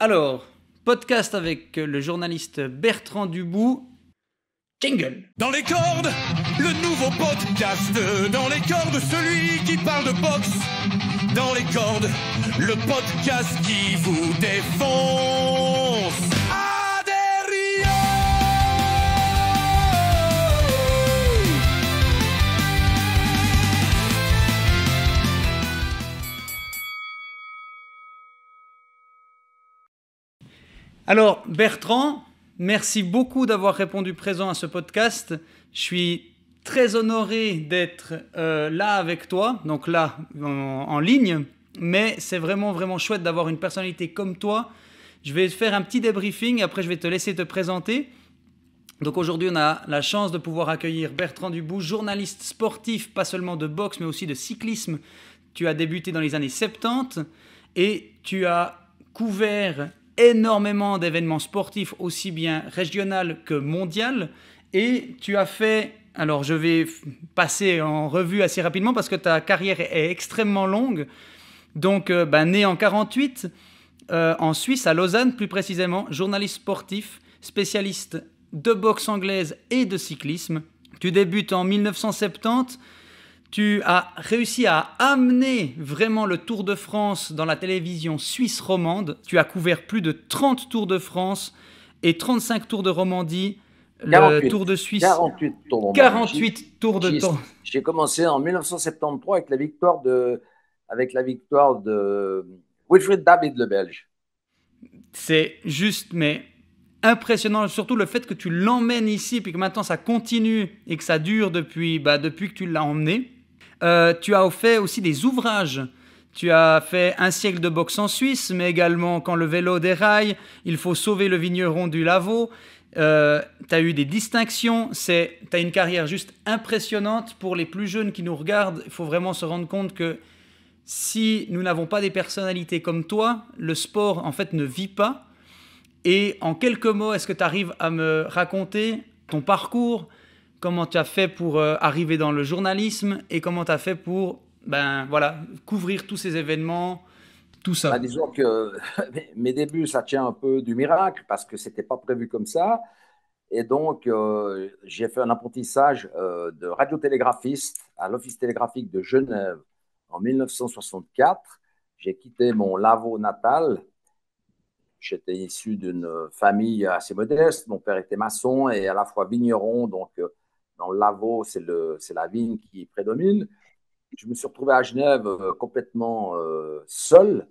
Alors, podcast avec le journaliste Bertrand Dubout. Jingle. Dans les cordes, le nouveau podcast. Dans les cordes, celui qui parle de boxe. Dans les cordes, le podcast qui vous défonce. Adhério. Alors, Bertrand, merci beaucoup d'avoir répondu présent à ce podcast. Je suis très honoré d'être là avec toi, donc là, en ligne. Mais c'est vraiment, vraiment chouette d'avoir une personnalité comme toi. Je vais faire un petit débriefing, après je vais te laisser te présenter. Donc aujourd'hui, on a la chance de pouvoir accueillir Bertrand Dubout, journaliste sportif, pas seulement de boxe, mais aussi de cyclisme. Tu as débuté dans les années 70 et tu as couvert énormément d'événements sportifs, aussi bien régional que mondial. Et tu as fait, alors je vais passer en revue assez rapidement parce que ta carrière est extrêmement longue. Donc, né en 48, en Suisse, à Lausanne plus précisément, journaliste sportif, spécialiste de boxe anglaise et de cyclisme. Tu débutes en 1970. Tu as réussi à amener vraiment le Tour de France dans la télévision suisse romande. Tu as couvert plus de 30 Tours de France et 35 Tours de Romandie. 48, le Tour de Suisse. 48 tours de Romandie. 48 Tours de temps. J'ai commencé en 1973 avec la victoire de Wilfried David, le Belge. C'est juste, mais impressionnant, surtout le fait que tu l'emmènes ici, puis que maintenant ça continue et que ça dure depuis que tu l'as emmené. Tu as fait aussi des ouvrages. Tu as fait un siècle de boxe en Suisse, mais également quand le vélo déraille, il faut sauver le vigneron du Lavaux. Tu as eu des distinctions. Tu as une carrière juste impressionnante. Pour les plus jeunes qui nous regardent, il faut vraiment se rendre compte que si nous n'avons pas des personnalités comme toi, le sport en fait ne vit pas. Et en quelques mots, est-ce que tu arrives à me raconter ton parcours, comment tu as fait pour arriver dans le journalisme et comment tu as fait pour couvrir tous ces événements, tout ça? Disons que mes débuts, ça tient un peu du miracle parce que ce n'était pas prévu comme ça. Et donc, j'ai fait un apprentissage de radiotélégraphiste à l'Office télégraphique de Genève en 1964. J'ai quitté mon Lavaux natal. J'étais issu d'une famille assez modeste. Mon père était maçon et à la fois vigneron. Donc, dans le Lavaux, c'est la vigne qui prédomine. Je me suis retrouvé à Genève complètement seul.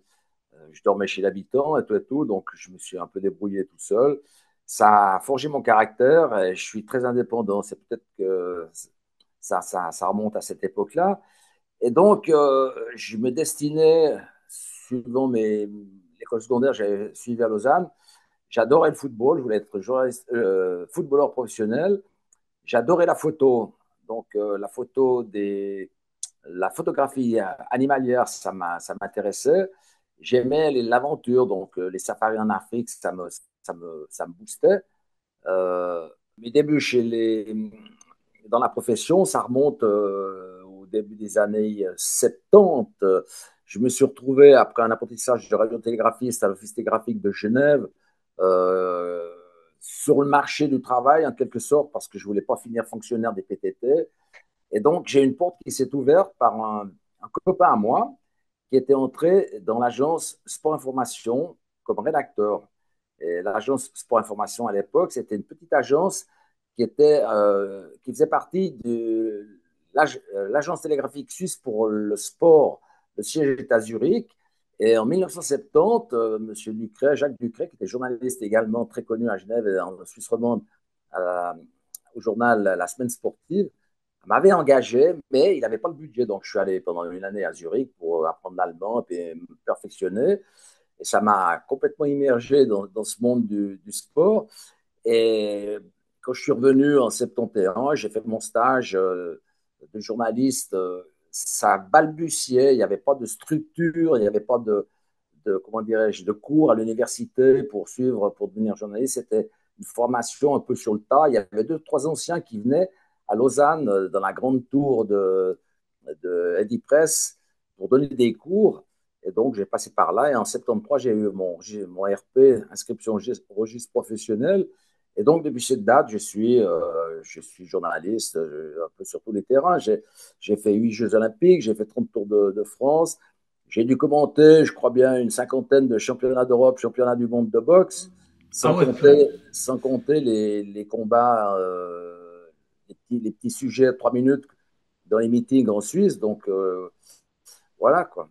Je dormais chez l'habitant et tout. Donc, je me suis un peu débrouillé tout seul. Ça a forgé mon caractère et je suis très indépendant. C'est peut-être que ça remonte à cette époque-là. Et donc, je me destinais, suivant l'école secondaire, j'avais suivi à Lausanne. J'adorais le football, je voulais être footballeur professionnel. J'adorais la photo. Donc, la photographie animalière, ça m'intéressait. J'aimais l'aventure, donc les safaris en Afrique, ça me boostait. Mes débuts dans la profession, ça remonte au début des années 70. Je me suis retrouvé, après un apprentissage de radiotélégraphiste à l'Office télégraphique de Genève, sur le marché du travail, en quelque sorte, parce que je ne voulais pas finir fonctionnaire des PTT. Et donc, j'ai une porte qui s'est ouverte par un copain à moi qui était entré dans l'agence Sport Information comme rédacteur. Et l'agence Sport Information, à l'époque, c'était une petite agence qui faisait partie de l'agence télégraphique suisse pour le sport. Le siège est à Zurich. Et en 1970, Monsieur Ducret, Jacques Ducret, qui était journaliste également très connu à Genève et en Suisse romande, au journal La Semaine sportive, m'avait engagé, mais il n'avait pas le budget. Donc, je suis allé pendant une année à Zurich pour apprendre l'allemand et me perfectionner. Et ça m'a complètement immergé dans ce monde du sport. Et quand je suis revenu en 71, j'ai fait mon stage de journaliste. Ça balbutiait, il n'y avait pas de structure, il n'y avait pas comment dirais-je, de cours à l'université pour devenir journaliste. C'était une formation un peu sur le tas. Il y avait 2, 3 anciens qui venaient à Lausanne, dans la grande tour de Eddy Press, pour donner des cours. Et donc, j'ai passé par là. Et en 73, j'ai eu mon RP, inscription au registre professionnel. Et donc, depuis cette date, je suis journaliste un peu sur tous les terrains. J'ai fait 8 Jeux Olympiques, j'ai fait 30 Tours de France. J'ai dû commenter, je crois bien, une cinquantaine de championnats d'Europe, championnats du monde de boxe, Ah ouais. sans compter les combats, les petits sujets de 3 minutes dans les meetings en Suisse. Donc, voilà, quoi.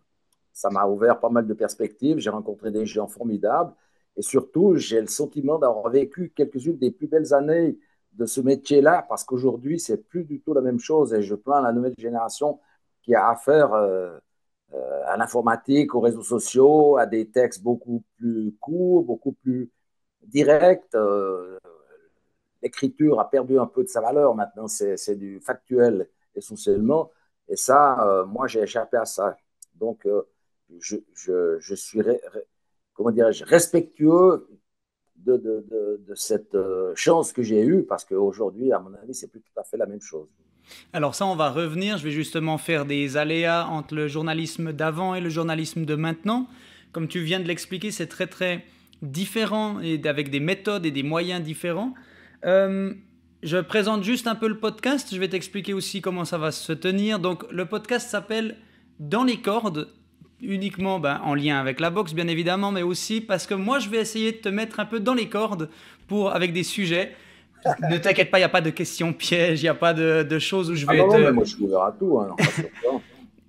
Ça m'a ouvert pas mal de perspectives. J'ai rencontré des gens formidables. Et surtout, j'ai le sentiment d'avoir vécu quelques-unes des plus belles années de ce métier-là, parce qu'aujourd'hui, c'est plus du tout la même chose. Et je plains la nouvelle génération qui a affaire à l'informatique, aux réseaux sociaux, à des textes beaucoup plus courts, beaucoup plus directs. L'écriture a perdu un peu de sa valeur maintenant. C'est du factuel essentiellement. Et ça, moi, j'ai échappé à ça. Donc, je suis, comment dirais-je, respectueux de cette chance que j'ai eue, parce qu'aujourd'hui, à mon avis, c'est plus tout à fait la même chose. Alors ça, on va revenir. Je vais justement faire des aléas entre le journalisme d'avant et le journalisme de maintenant. Comme tu viens de l'expliquer, c'est très très différent et avec des méthodes et des moyens différents. Je présente juste un peu le podcast. Je vais t'expliquer aussi comment ça va se tenir. Donc le podcast s'appelle Dans les cordes, uniquement en lien avec la boxe bien évidemment, mais aussi parce que moi je vais essayer de te mettre un peu dans les cordes avec des sujets. Ne t'inquiète pas, il n'y a pas de questions pièges, il n'y a pas de choses où je vais non, mais moi je suis ouvert à tout. Hein,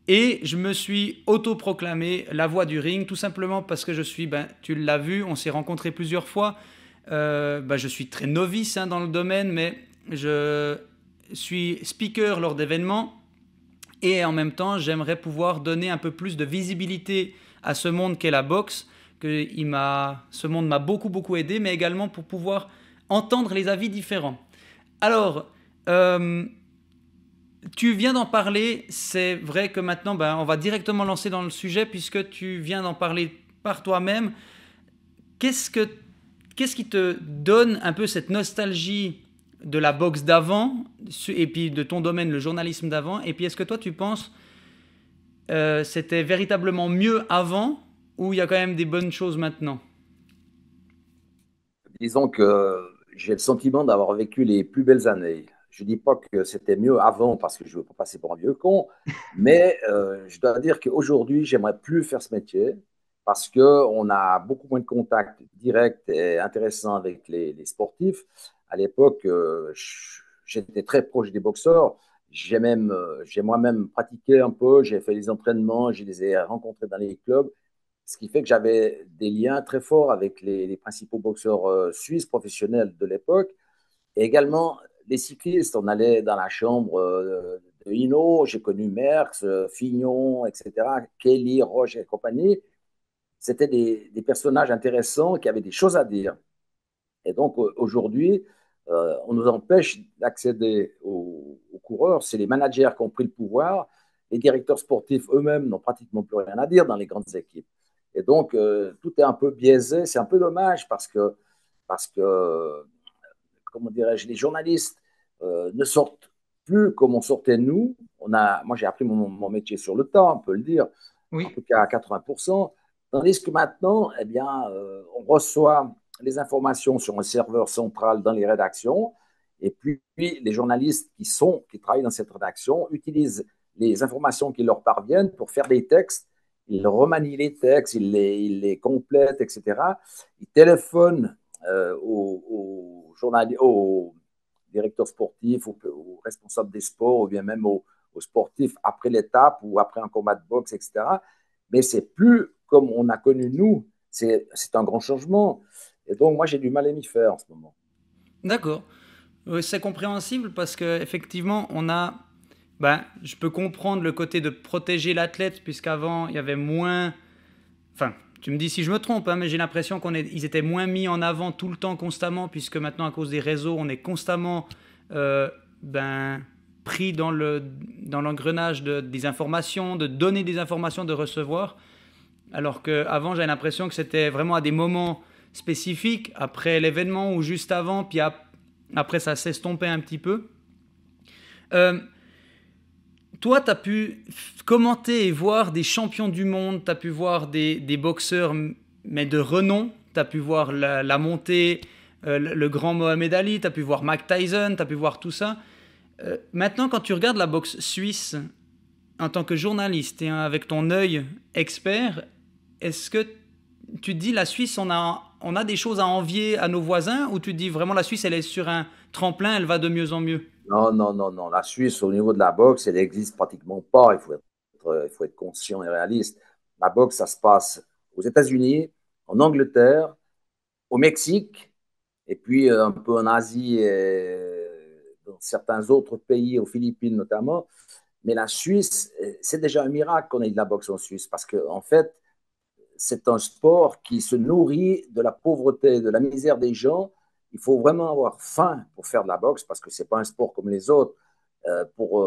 Et je me suis autoproclamé la voix du ring, tout simplement parce que je suis, tu l'as vu, on s'est rencontrés plusieurs fois. Je suis très novice dans le domaine, mais je suis speaker lors d'événements. Et en même temps, j'aimerais pouvoir donner un peu plus de visibilité à ce monde qu'est la boxe. Ce monde m'a beaucoup, beaucoup aidé, mais également pour pouvoir entendre les avis différents. Alors, tu viens d'en parler. C'est vrai que maintenant, on va directement lancer dans le sujet puisque tu viens d'en parler par toi-même. Qu'est-ce qui te donne un peu cette nostalgie de la boxe d'avant et puis de ton domaine, le journalisme d'avant? Et puis, est-ce que toi, tu penses c'était véritablement mieux avant ou il y a quand même des bonnes choses maintenant? Disons que j'ai le sentiment d'avoir vécu les plus belles années. Je ne dis pas que c'était mieux avant parce que je ne veux pas passer pour un vieux con, mais je dois dire qu'aujourd'hui, j'aimerais plus faire ce métier parce qu'on a beaucoup moins de contacts directs et intéressants avec les sportifs. À l'époque, j'étais très proche des boxeurs. J'ai moi-même pratiqué un peu, j'ai fait des entraînements, je les ai rencontrés dans les clubs, ce qui fait que j'avais des liens très forts avec les principaux boxeurs suisses professionnels de l'époque. Et également, les cyclistes, on allait dans la chambre de Hinault, j'ai connu Merckx, Fignon, etc., Kelly, Roche et compagnie. C'était des personnages intéressants qui avaient des choses à dire. Et donc, aujourd'hui, on nous empêche d'accéder aux coureurs. C'est les managers qui ont pris le pouvoir. Les directeurs sportifs eux-mêmes n'ont pratiquement plus rien à dire dans les grandes équipes. Et donc, tout est un peu biaisé. C'est un peu dommage parce que comment dirais-je, les journalistes ne sortent plus comme on sortait nous. Moi, j'ai appris mon métier sur le temps, on peut le dire, en Oui. tout cas à 80%. Tandis que maintenant, eh bien, on reçoit les informations sur un serveur central dans les rédactions. Et puis, les journalistes qui travaillent dans cette rédaction utilisent les informations qui leur parviennent pour faire des textes. Ils remanient les textes, ils les complètent, etc. Ils téléphonent aux directeurs sportifs, aux responsables des sports, ou bien même aux sportifs après l'étape ou après un combat de boxe, etc. Mais c'est plus comme on a connu nous. C'est un grand changement. Et donc, moi, j'ai du mal à m'y faire en ce moment. D'accord. C'est compréhensible parce qu'effectivement, je peux comprendre le côté de protéger l'athlète, puisqu'avant, il y avait moins. Enfin, tu me dis si je me trompe, mais j'ai l'impression qu'ils étaient moins mis en avant tout le temps, constamment, puisque maintenant, à cause des réseaux, on est constamment pris dans l'engrenage des informations, de donner des informations, de recevoir. Alors qu'avant, j'avais l'impression que c'était vraiment à des moments spécifiques, après l'événement ou juste avant, puis après ça s'estompait un petit peu. toi, tu as pu commenter et voir des champions du monde, tu as pu voir des boxeurs, mais de renom, tu as pu voir la montée, le grand Mohamed Ali, tu as pu voir Mike Tyson, tu as pu voir tout ça. Maintenant, quand tu regardes la boxe suisse en tant que journaliste et avec ton œil expert, est-ce que tu te dis la Suisse, on a des choses à envier à nos voisins ou tu te dis vraiment la Suisse, elle est sur un tremplin, elle va de mieux en mieux? Non, non, non, non. La Suisse, au niveau de la boxe, elle n'existe pratiquement pas. Il faut être conscient et réaliste. La boxe, ça se passe aux États-Unis, en Angleterre, au Mexique, et puis un peu en Asie et dans certains autres pays, aux Philippines notamment. Mais la Suisse, c'est déjà un miracle qu'on ait de la boxe en Suisse parce qu'en en fait, c'est un sport qui se nourrit de la pauvreté, de la misère des gens. Il faut vraiment avoir faim pour faire de la boxe parce que ce n'est pas un sport comme les autres. Pour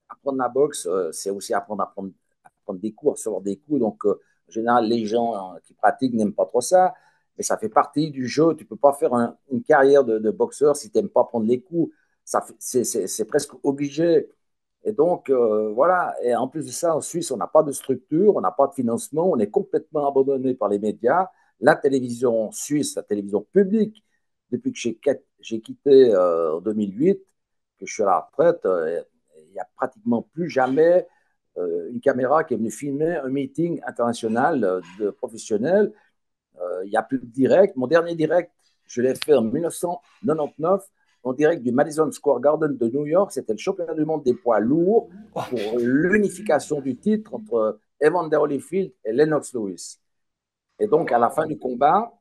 apprendre la boxe, c'est aussi apprendre des coups, recevoir des coups. Donc, en général, les gens qui pratiquent n'aiment pas trop ça, mais ça fait partie du jeu. Tu ne peux pas faire une carrière de boxeur si tu n'aimes pas prendre les coups. C'est presque obligé. Et donc, voilà. Et en plus de ça, en Suisse, on n'a pas de structure, on n'a pas de financement, on est complètement abandonné par les médias. La télévision suisse, la télévision publique, depuis que j'ai quitté en 2008, que je suis à la retraite, il n'y a pratiquement plus jamais une caméra qui est venue filmer un meeting international de professionnels. Il n'y a plus de direct. Mon dernier direct, je l'ai fait en 1999 en direct du Madison Square Garden de New York. C'était le championnat du monde des poids lourds pour l'unification du titre entre Evander Holyfield et Lennox Lewis. Et donc, à la fin du combat,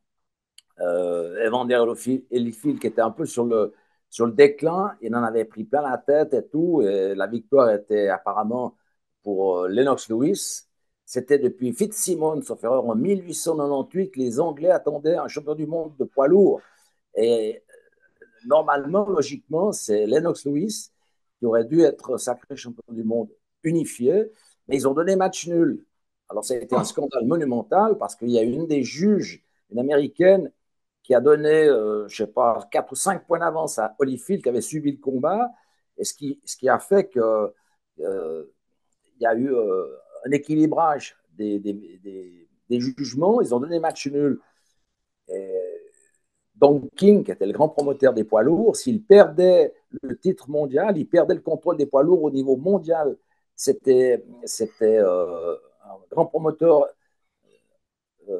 Evander Holyfield, qui était un peu sur le déclin, il en avait pris plein la tête et tout. Et la victoire était apparemment pour Lennox Lewis. C'était depuis Fitzsimmons, sauf erreur, en 1898, les Anglais attendaient un champion du monde de poids lourd. Et normalement, logiquement, c'est Lennox Lewis qui aurait dû être sacré champion du monde unifié, mais ils ont donné match nul. Alors, ça a été un scandale monumental parce qu'il y a une des juges, une américaine, qui a donné, je ne sais pas, 4 ou 5 points d'avance à Holyfield qui avait subi le combat, et ce qui a fait que il y a eu un équilibrage des jugements. Ils ont donné match nul. Et Don King, qui était le grand promoteur des poids lourds, s'il perdait le titre mondial, il perdait le contrôle des poids lourds au niveau mondial. C'était un grand promoteur,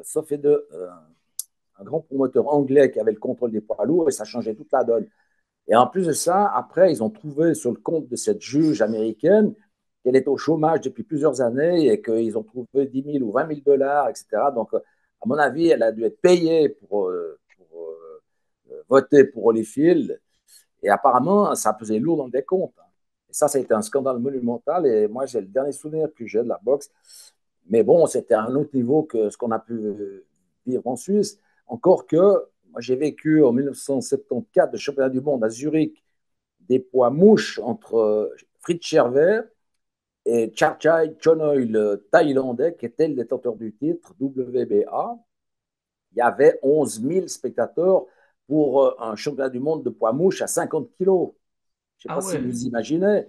sauf un grand promoteur anglais qui avait le contrôle des poids lourds et ça changeait toute la donne. Et en plus de ça, après, ils ont trouvé sur le compte de cette juge américaine qu'elle est au chômage depuis plusieurs années et qu'ils ont trouvé 10 000 ou 20 000 dollars, etc. Donc, à mon avis, elle a dû être payée pour voter pour Holyfield. Et apparemment, ça pesait lourd dans le décompte. Et ça a été un scandale monumental. Et moi, j'ai le dernier souvenir que j'ai de la boxe. Mais bon, c'était un autre niveau que ce qu'on a pu vivre en Suisse. Encore que, moi, j'ai vécu en 1974 le championnat du monde à Zurich des poids mouches entre Fritz Scherwer et Charchai Chonoy, le Thaïlandais, qui était le détenteur du titre WBA. Il y avait 11 000 spectateurs pour un championnat du monde de poids mouche à 50 kilos. Je ne sais Ah pas si ouais. vous imaginez.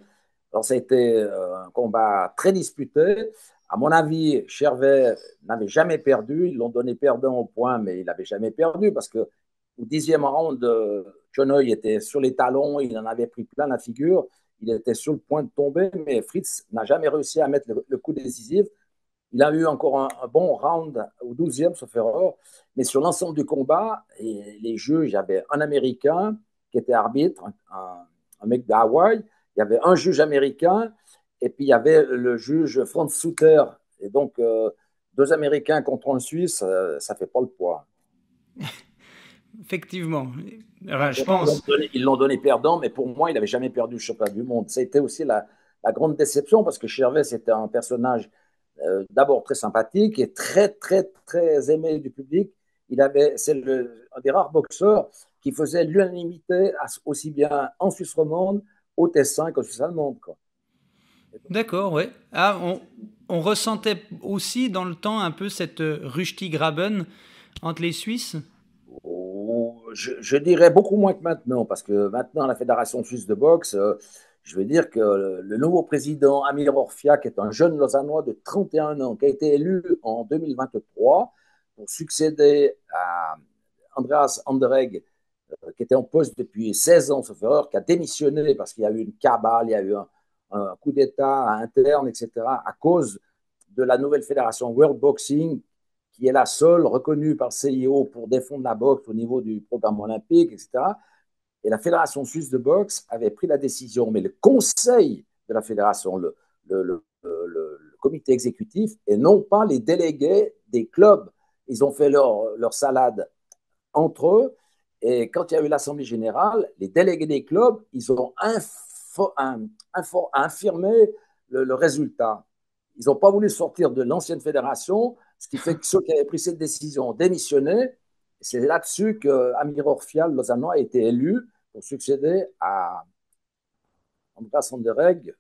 Alors, ça a été un combat très disputé. À mon avis, Scherwer n'avait jamais perdu. Ils l'ont donné perdant au point, mais il n'avait jamais perdu parce que au 10e round, Chonoy était sur les talons, il en avait pris plein la figure. Il était sur le point de tomber, mais Fritz n'a jamais réussi à mettre le coup décisif. Il a eu encore un bon round au 12e, sauf erreur. Mais sur l'ensemble du combat, et les juges, il y avait un Américain qui était arbitre, un mec d'Hawaï. Il y avait un juge américain et puis il y avait le juge Franz Sutter. Et donc, deux Américains contre un Suisse, ça ne fait pas le poids. Effectivement. Enfin, je Ils pense. l'ont donné perdant, mais pour moi, il n'avait jamais perdu le championnat du monde. C'était aussi la grande déception parce que Scherwer, c'était un personnage d'abord très sympathique et très, très, très aimé du public. C'est un des rares boxeurs qui faisait l'unanimité aussi bien en Suisse romande, au Tessin qu'en Suisse allemande, quoi. D'accord, ouais. On ressentait aussi dans le temps un peu cette Rüsti-Graben entre les Suisses. Je dirais beaucoup moins que maintenant, parce que maintenant, la Fédération suisse de boxe, Je veux dire que le nouveau président, Amir Orfia, qui est un jeune Lausannois de 31 ans, qui a été élu en 2023 pour succéder à Andreas Anderegg, qui était en poste depuis 16 ans, sauf erreur, qui a démissionné parce qu'il y a eu une cabale, il y a eu un coup d'État interne, etc., à cause de la nouvelle fédération World Boxing, qui est la seule reconnue par le CIO pour défendre la boxe au niveau du programme olympique, etc. Et la Fédération suisse de boxe avait pris la décision, mais le conseil de la fédération, le comité exécutif, et non pas les délégués des clubs. Ils ont fait leur salade entre eux. Et quand il y a eu l'Assemblée générale, les délégués des clubs, ils ont infirmé le résultat. Ils n'ont pas voulu sortir de l'ancienne fédération, ce qui fait que ceux qui avaient pris cette décision ont démissionné. C'est là-dessus que Amir Orfial, Lausannois, a été élu pour succéder à Andreas Anderegg,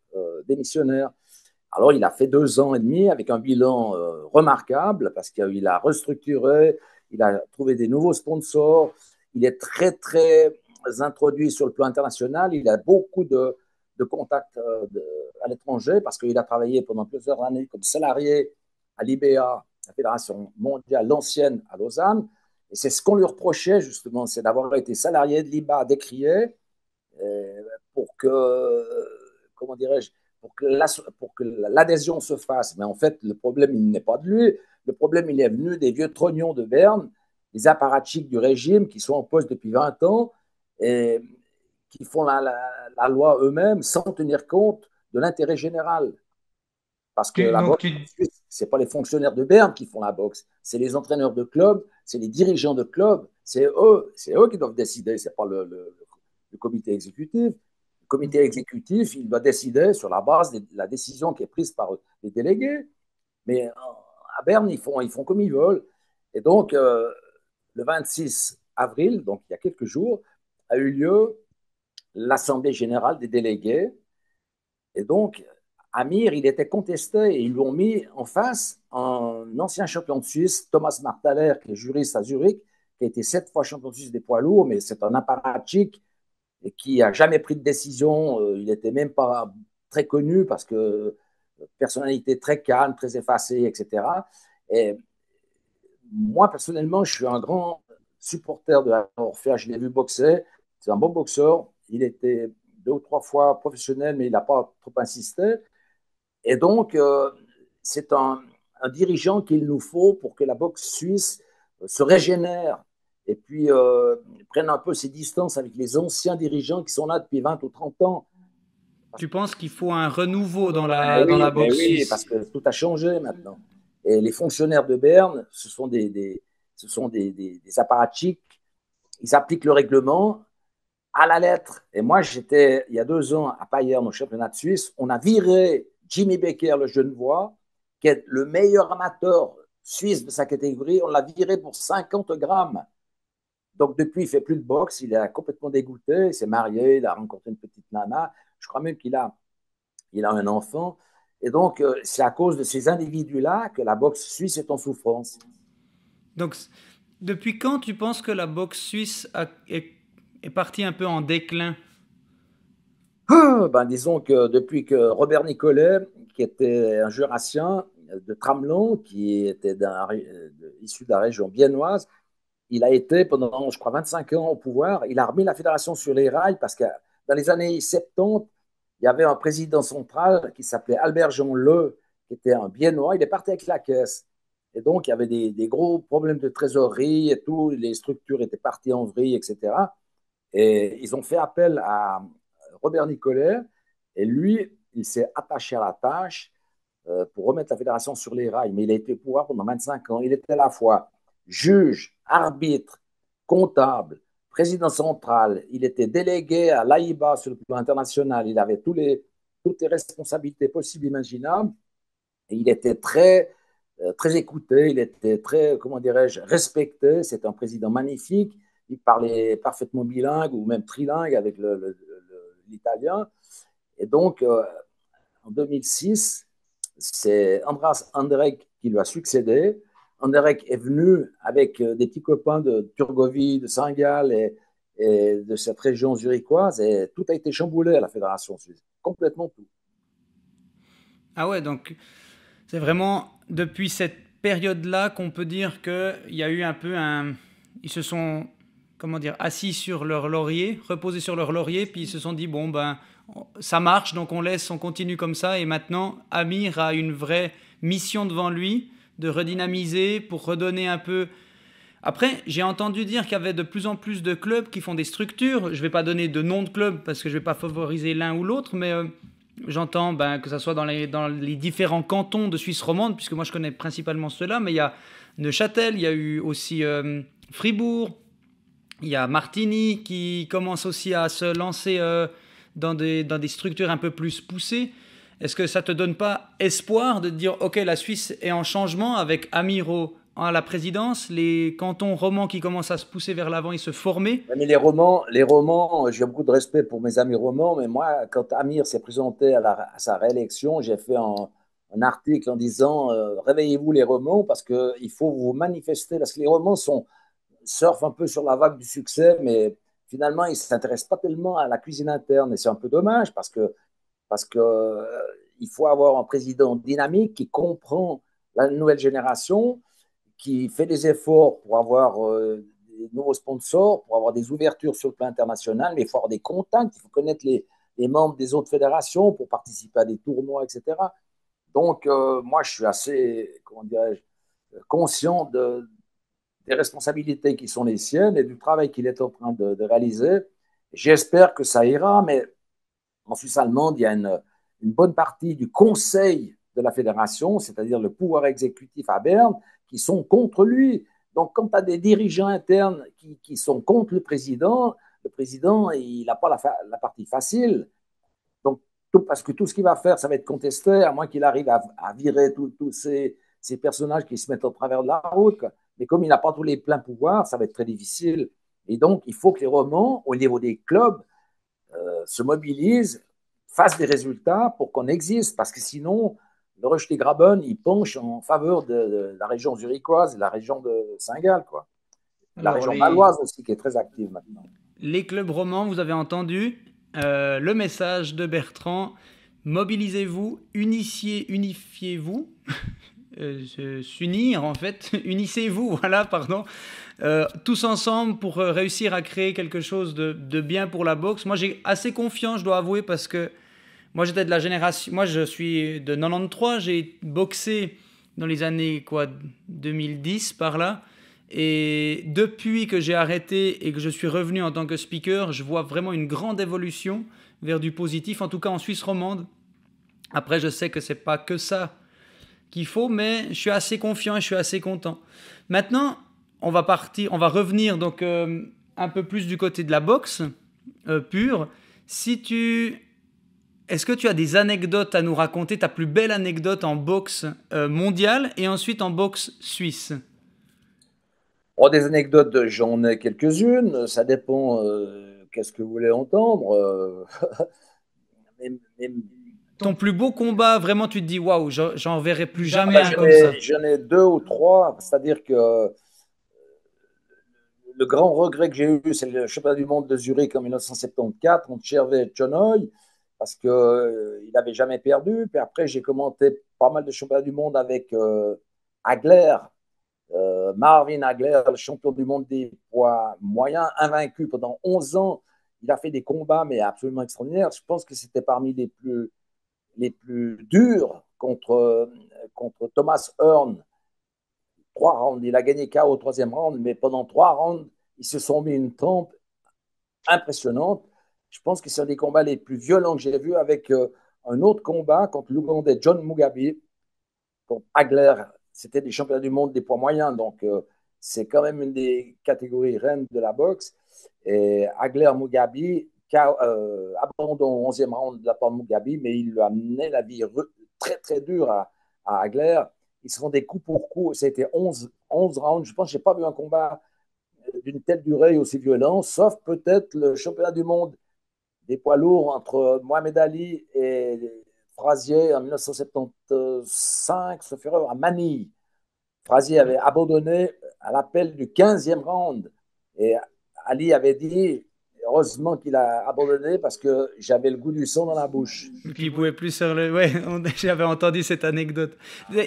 démissionnaire. Alors, il a fait 2 ans et demi avec un bilan remarquable parce qu'il a restructuré, il a trouvé des nouveaux sponsors, il est très, très introduit sur le plan international, il a beaucoup de contacts à l'étranger parce qu'il a travaillé pendant plusieurs années comme salarié à l'IBA, la Fédération mondiale, l'ancienne à Lausanne. Et c'est ce qu'on lui reprochait justement, c'est d'avoir été salarié de l'IBA décrié pour que, comment dirais-je, pour que l'adhésion se fasse. Mais en fait, le problème, il n'est pas de lui. Le problème, il est venu des vieux trognons de Berne, des apparatchiks du régime qui sont en poste depuis 20 ans et qui font la loi eux-mêmes sans tenir compte de l'intérêt général. Parce que la boxe, ce n'est pas les fonctionnaires de Berne qui font la boxe, c'est les entraîneurs de clubs, c'est les dirigeants de clubs, c'est eux qui doivent décider, ce n'est pas le comité exécutif. Le comité exécutif, il doit décider sur la base de la décision qui est prise par les délégués. Mais à Berne, ils font comme ils veulent. Et donc, le 26 avril, donc il y a quelques jours, a eu lieu l'Assemblée générale des délégués. Et donc, Amir, il était contesté et ils lui ont mis en face un ancien champion de Suisse, Thomas Martaler, qui est juriste à Zurich, qui a été 7 fois champion de Suisse des poids lourds, mais c'est un apparatchik et qui n'a jamais pris de décision. Il n'était même pas très connu parce que personnalité très calme, très effacée, etc. Et moi, personnellement, je suis un grand supporter de Orfea. Je l'ai vu boxer. C'est un bon boxeur. Il était 2 ou 3 fois professionnel, mais il n'a pas trop insisté. Et donc, c'est un dirigeant qu'il nous faut pour que la boxe suisse se régénère et puis prenne un peu ses distances avec les anciens dirigeants qui sont là depuis 20 ou 30 ans. Tu penses qu'il faut un renouveau dans la boxe oui, suisse? parce que tout a changé maintenant. Et les fonctionnaires de Berne, ce sont des apparatchiks. Ils appliquent le règlement à la lettre. Et moi, j'étais, il y a 2 ans, à Payerne, au championnat de Suisse. On a viré Jimmy Becker, le Genevois, qui est le meilleur amateur suisse de sa catégorie. On l'a viré pour 50 grammes. Donc, depuis, il ne fait plus de boxe. Il est complètement dégoûté. Il s'est marié. Il a rencontré une petite nana. Je crois même qu'il a un enfant. Et donc, c'est à cause de ces individus-là que la boxe suisse est en souffrance. Donc, depuis quand tu penses que la boxe suisse est partie un peu en déclin? Disons que depuis que Robert Nicolet, qui était un jurassien de Tramelon, qui était issu de la région biennoise, il a été pendant, je crois, 25 ans au pouvoir. Il a remis la fédération sur les rails parce que dans les années 70, il y avait un président central qui s'appelait Albert Jean Le, qui était un biennois. Il est parti avec la caisse. Et donc, il y avait des gros problèmes de trésorerie et tout. Les structures étaient parties en vrille, etc. Et ils ont fait appel à Robert Nicolet. Et lui, il s'est attaché à la tâche pour remettre la fédération sur les rails. Mais il a été au pouvoir pendant 25 ans. Il était à la fois juge, arbitre, comptable, président central. Il était délégué à l'AIBA sur le plan international. Il avait toutes les responsabilités possibles, imaginables. Et il était très écouté. Il était très, comment dirais-je, respecté. C'est un président magnifique. Il parlait parfaitement bilingue ou même trilingue avec l'italien. Et donc, en 2006, c'est Andras Anderegg qui lui a succédé. Anderegg est venu avec des petits copains de Turgovie, de Saint-Gall et et de cette région zurichoise, et tout a été chamboulé à la Fédération suisse, complètement tout. Ah ouais, donc c'est vraiment depuis cette période-là qu'on peut dire qu'il y a eu un peu un... Ils se sont, comment dire, assis sur leur laurier, reposés sur leur laurier, puis ils se sont dit, bon, ben, ça marche, donc on continue comme ça. Et maintenant, Amir a une vraie mission devant lui de redynamiser pour redonner un peu. Après, j'ai entendu dire qu'il y avait de plus en plus de clubs qui font des structures. Je ne vais pas donner de nom de club parce que je ne vais pas favoriser l'un ou l'autre, mais j'entends que ça soit dans les différents cantons de Suisse romande, puisque moi je connais principalement ceux-là, mais il y a Neuchâtel, il y a eu aussi Fribourg, il y a Martigny qui commence aussi à se lancer dans des structures un peu plus poussées. Est-ce que ça ne te donne pas espoir de te dire, ok, la Suisse est en changement avec Amiro à la présidence, les cantons romans qui commencent à se pousser vers l'avant et se former? Mais les romans, j'ai beaucoup de respect pour mes amis romans, mais moi, quand Amir s'est présenté à sa réélection, j'ai fait un article en disant réveillez-vous les romans parce qu'il faut vous manifester, parce que les romans surfent un peu sur la vague du succès, mais finalement, ils ne s'intéressent pas tellement à la cuisine interne, et c'est un peu dommage parce que il faut avoir un président dynamique qui comprend la nouvelle génération, qui fait des efforts pour avoir des nouveaux sponsors, pour avoir des ouvertures sur le plan international, mais il faut avoir des contacts, il faut connaître les membres des autres fédérations pour participer à des tournois, etc. Donc, moi, je suis assez, comment dirais-je, conscient des responsabilités qui sont les siennes et du travail qu'il est en train de réaliser. J'espère que ça ira, mais en Suisse allemande, il y a une bonne partie du conseil de la fédération, c'est-à-dire le pouvoir exécutif à Berne, qui sont contre lui. Donc, quand tu as des dirigeants internes qui sont contre le président, il n'a pas la partie facile. Donc, parce que tout ce qu'il va faire, ça va être contesté, à moins qu'il arrive à virer tous ces personnages qui se mettent au travers de la route. Mais comme il n'a pas tous les pleins pouvoirs, ça va être très difficile. Et donc, il faut que les romans, au niveau des clubs, se mobilisent, fassent des résultats pour qu'on existe. Parce que sinon, le Rush Graben, il penche en faveur de la région zurichoise et de la région de Saint-Gall, quoi. La Alors, région baloise aussi, qui est très active maintenant. les clubs romans, vous avez entendu le message de Bertrand. Mobilisez-vous, unifiez-vous, s'unir en fait, unissez-vous, voilà, pardon, tous ensemble pour réussir à créer quelque chose de bien pour la boxe. Moi, j'ai assez confiance, je dois avouer, parce que moi, j'étais de la génération, moi, je suis de 93, j'ai boxé dans les années quoi, 2010 par là. Et depuis que j'ai arrêté et que je suis revenu en tant que speaker, je vois vraiment une grande évolution vers du positif, en tout cas en Suisse romande. Après, je sais que c'est pas que ça qu'il faut, mais je suis assez confiant et je suis assez content. Maintenant, on va revenir donc un peu plus du côté de la boxe pure. Est-ce que tu as des anecdotes à nous raconter, ta plus belle anecdote en boxe mondiale et ensuite en boxe suisse? Bon, des anecdotes, j'en ai quelques-unes. Ça dépend qu'est-ce que vous voulez entendre. Mais, mais, Ton plus beau combat, vraiment, tu te dis, waouh, j'en verrai plus jamais bah, un comme ça. j'en ai deux ou trois. C'est-à-dire que le grand regret que j'ai eu, c'est le championnat du monde de Zurich en 1974 contre Chervé et Chonoy, parce qu'il n'avait jamais perdu. Puis après, j'ai commenté pas mal de championnats du monde avec Hagler, Marvin Hagler, le champion du monde des poids moyens, invaincu pendant 11 ans. Il a fait des combats, mais absolument extraordinaires. Je pense que c'était parmi les plus durs contre Thomas Hearn. 3 rounds. Il a gagné KO au troisième round, mais pendant 3 rounds, ils se sont mis une trempe impressionnante. Je pense que c'est un des combats les plus violents que j'ai vus avec un autre combat contre l'Ougandais John Mugabe, contre Hagler. C'était des championnats du monde des poids moyens, donc c'est quand même une des catégories reines de la boxe. Et Hagler Mugabe, abandon au 11e round de la part de Mugabe, mais il lui a amené la vie très très dure à Hagler. Ils se font des coups pour coups. Ça a été 11 rounds. Je pense que je n'ai pas vu un combat d'une telle durée aussi violent, sauf peut-être le championnat du monde des poids lourds entre Mohamed Ali et Frazier en 1975, sauf erreur, à Manille. Frazier avait abandonné à l'appel du 15e round. Et Ali avait dit heureusement qu'il a abandonné parce que j'avais le goût du sang dans la bouche. Puis il pouvait plus sur le. Ouais, j'avais entendu cette anecdote.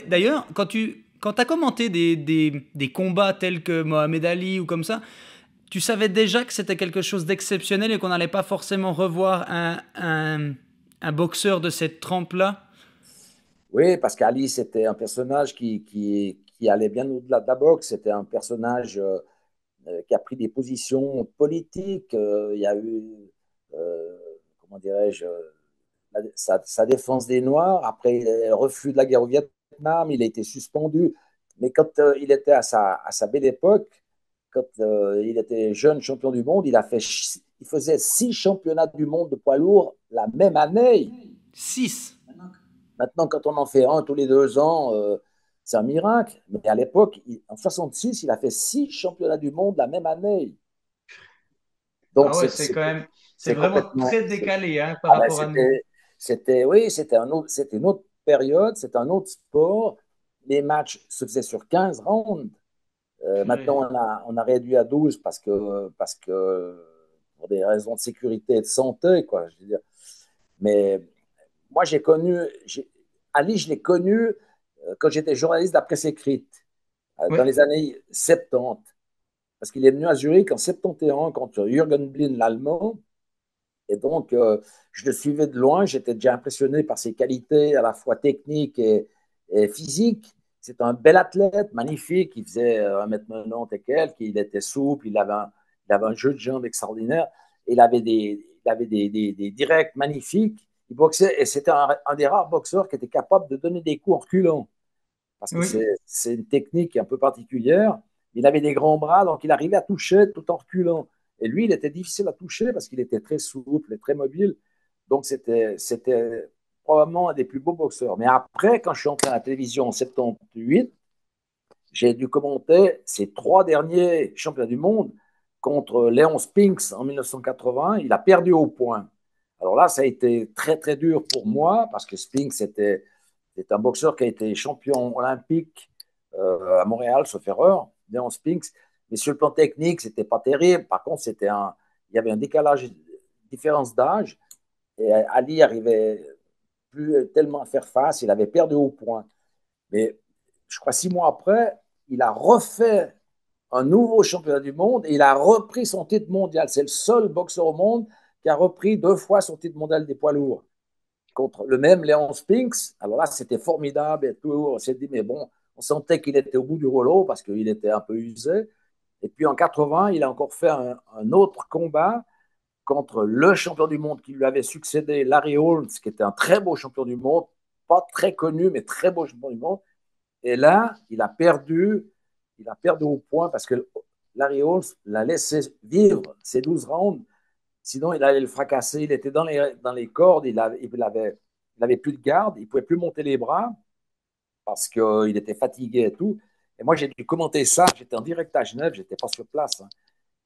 D'ailleurs, quand tu as commenté des combats tels que Mohamed Ali ou comme ça, tu savais déjà que c'était quelque chose d'exceptionnel et qu'on n'allait pas forcément revoir un boxeur de cette trempe-là. Oui, parce qu'Ali, c'était un personnage qui allait bien au-delà de la boxe. C'était un personnage qui a pris des positions politiques. Il y a eu, euh, comment dirais-je, sa défense des Noirs. Après, le refus de la guerre au Vietnam, il a été suspendu. Mais quand il était à sa belle époque, quand il était jeune champion du monde, il faisait 6 championnats du monde de poids lourd la même année. 6. Maintenant, quand on en fait un tous les 2 ans, c'est un miracle. Mais à l'époque, en 66, il a fait 6 championnats du monde la même année. Donc, Ah ouais, c'est quand même. C'est c'est vraiment complètement. très décalé hein, par Ah ben, rapport à nous. oui, c'était une autre période, c'était un autre sport. Les matchs se faisaient sur 15 rounds. Purée. Maintenant, on a réduit à 12 parce que pour des raisons de sécurité et de santé, quoi. Je veux dire. Mais moi, Ali, je l'ai connu quand j'étais journaliste de la presse écrite, dans Ouais. les années 70. Parce qu'il est venu à Zurich en 71 contre Jürgen Blin, l'Allemand. Et donc, je le suivais de loin. J'étais déjà impressionné par ses qualités à la fois techniques et physiques. C'est un bel athlète, magnifique. Il faisait 1m90 et quelques. Il était souple. Il avait un jeu de jambes extraordinaire. Il avait des directs magnifiques. Il boxait et c'était un des rares boxeurs qui était capable de donner des coups en reculant. Parce que Oui. c'est une technique un peu particulière. Il avait des grands bras, donc il arrivait à toucher tout en reculant. Et lui, il était difficile à toucher parce qu'il était très souple et très mobile. Donc, c'était probablement un des plus beaux boxeurs. Mais après, quand je suis entré à la télévision en 78, j'ai dû commenter ces 3 derniers championnats du monde contre Léon Spinks en 1980. Il a perdu au point. Alors là, ça a été très, très dur pour moi parce que Spinks c'était un boxeur qui a été champion olympique à Montréal, sauf erreur, Léon Spinks. Mais sur le plan technique, c'était pas terrible. Par contre, il y avait un décalage, différence d'âge. Et Ali arrivait plus tellement à faire face. Il avait perdu au point. Mais je crois 6 mois après, il a refait un nouveau championnat du monde et il a repris son titre mondial. C'est le seul boxeur au monde qui a repris 2 fois son titre mondial des poids lourds contre le même Léon Spinks. Alors là, c'était formidable et tout. On s'est dit, mais bon, on sentait qu'il était au bout du rouleau parce qu'il était un peu usé. Et puis en 80, il a encore fait un autre combat contre le champion du monde qui lui avait succédé, Larry Holmes, qui était un très beau champion du monde, pas très connu, mais très beau champion du monde. Et là, il a perdu au point parce que Larry Holmes l'a laissé vivre ses 12 rounds. Sinon, il allait le fracasser. Il était dans les cordes. Il avait plus de garde. Il ne pouvait plus monter les bras parce qu'il était fatigué et tout. Et moi, j'ai dû commenter ça. J'étais en direct à Genève. Je n'étais pas sur place, hein.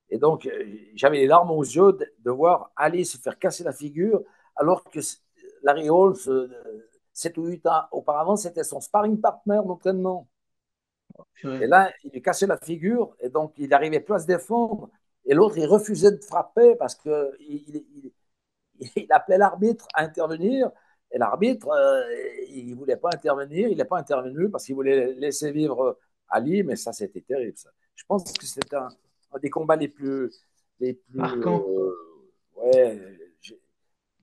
Et donc, j'avais les larmes aux yeux de voir Ali se faire casser la figure alors que Larry Holmes, 7 ou 8 ans auparavant, c'était son sparring partner d'entraînement. Et Purée. là, il lui cassait la figure et donc il n'arrivait plus à se défendre. Et l'autre, il refusait de frapper parce qu'il appelait l'arbitre à intervenir. Et l'arbitre, il ne voulait pas intervenir. Il n'est pas intervenu parce qu'il voulait laisser vivre Ali, mais ça, c'était terrible. Ça. Je pense que c'était un des combats les plus Marquant. ouais,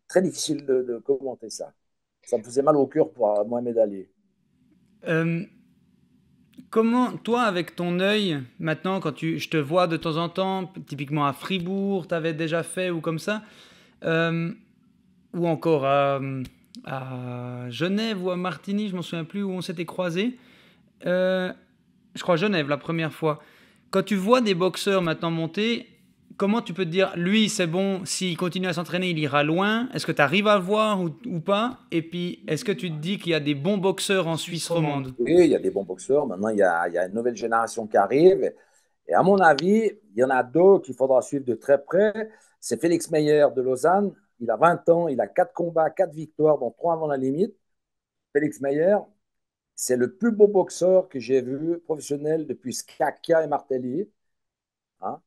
très difficile de commenter ça. Ça me faisait mal au cœur pour Mohamed Ali. Euh, Comment, toi, avec ton œil, maintenant, je te vois de temps en temps, typiquement à Fribourg, tu avais déjà fait ou comme ça, euh, ou encore à Genève ou à Martigny, je m'en souviens plus où on s'était croisés. Euh, je crois Genève la première fois. Quand tu vois des boxeurs maintenant monter, comment tu peux te dire, lui, c'est bon, s'il continue à s'entraîner, il ira loin. Est-ce que tu arrives à le voir ou pas? Et puis, est-ce que tu te dis qu'il y a des bons boxeurs en Suisse romande? Oui, il y a des bons boxeurs. Maintenant, il y a une nouvelle génération qui arrive. Et à mon avis, il y en a deux qu'il faudra suivre de très près. C'est Félix Meyer de Lausanne. Il a 20 ans, il a 4 combats, 4 victoires, dont 3 avant la limite. Félix Meyer, c'est le plus beau boxeur que j'ai vu professionnel depuis Scaca et Martelly, hein.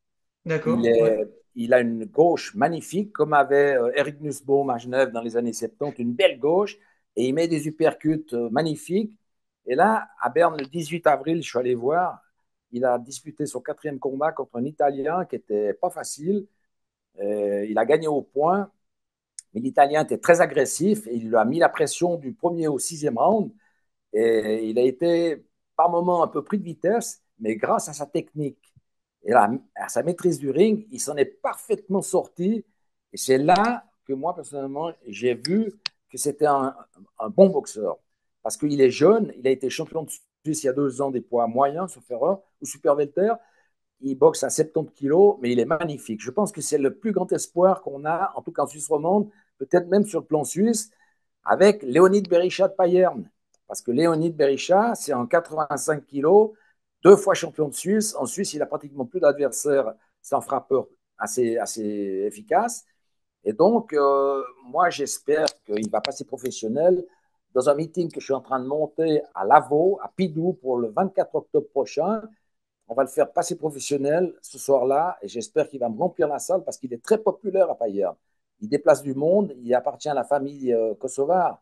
Il D'accord, est, ouais. il a une gauche magnifique, comme avait Eric Nussbaum à Genève dans les années 70, une belle gauche, et il met des uppercuts magnifiques. Et là, à Berne, le 18 avril, je suis allé voir, il a disputé son 4e combat contre un Italien qui n'était pas facile. Il a gagné au point, mais l'Italien était très agressif et il lui a mis la pression du premier au 6e round. Et il a été par moments un peu pris de vitesse, mais grâce à sa technique et à sa maîtrise du ring, il s'en est parfaitement sorti. Et c'est là que moi, personnellement, j'ai vu que c'était un bon boxeur. Parce qu'il est jeune, il a été champion de Suisse il y a 2 ans des poids moyens, sauf erreur, ou super welter. Il boxe à 70 kilos, mais il est magnifique. Je pense que c'est le plus grand espoir qu'on a, en tout cas en Suisse romande, peut-être même sur le plan suisse, avec Léonid Berisha de Payerne. Parce que Léonid Berisha, c'est en 85 kilos, 2 fois champion de Suisse. En Suisse, il a pratiquement plus d'adversaires. C'est un frappeur assez efficace. Et donc, moi, j'espère qu'il va passer professionnel dans un meeting que je suis en train de monter à Lavaux, à Pidou, pour le 24 octobre prochain. On va le faire passer professionnel ce soir-là et j'espère qu'il va me remplir la salle parce qu'il est très populaire à Payerne. Il déplace du monde, il appartient à la famille kosovare.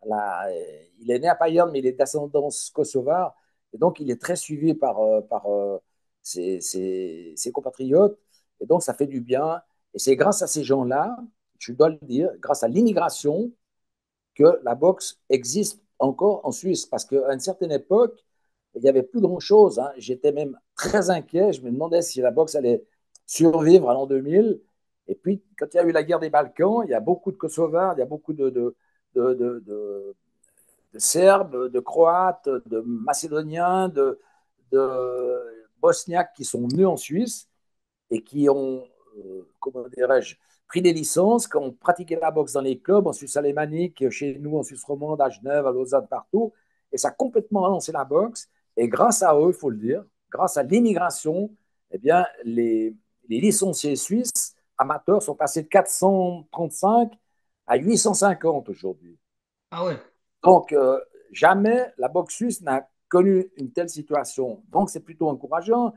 Il est né à Payerne, mais il est d'ascendance kosovare. Et donc, il est très suivi par ses compatriotes. Et donc, ça fait du bien. Et c'est grâce à ces gens-là, je dois le dire, grâce à l'immigration, que la boxe existe encore en Suisse. Parce qu'à une certaine époque, il n'y avait plus grand-chose. Hein. J'étais même très inquiet. Je me demandais si la boxe allait survivre à l'an 2000. Et puis, quand il y a eu la guerre des Balkans, il y a beaucoup de Kosovars, il y a beaucoup de Serbes, de Croates, de Macédoniens, de Bosniaques qui sont venus en Suisse et qui ont, comment dirais-je, pris des licences, qui ont pratiqué la boxe dans les clubs en Suisse alémanique, chez nous en Suisse romande, à Genève, à Lausanne, partout. Et ça a complètement relancé la boxe. Et grâce à eux, il faut le dire, grâce à l'immigration, eh bien, les licenciés suisses amateurs sont passés de 435 à 850 aujourd'hui. Ah ouais. Donc, jamais la boxe suisse n'a connu une telle situation. Donc, c'est plutôt encourageant.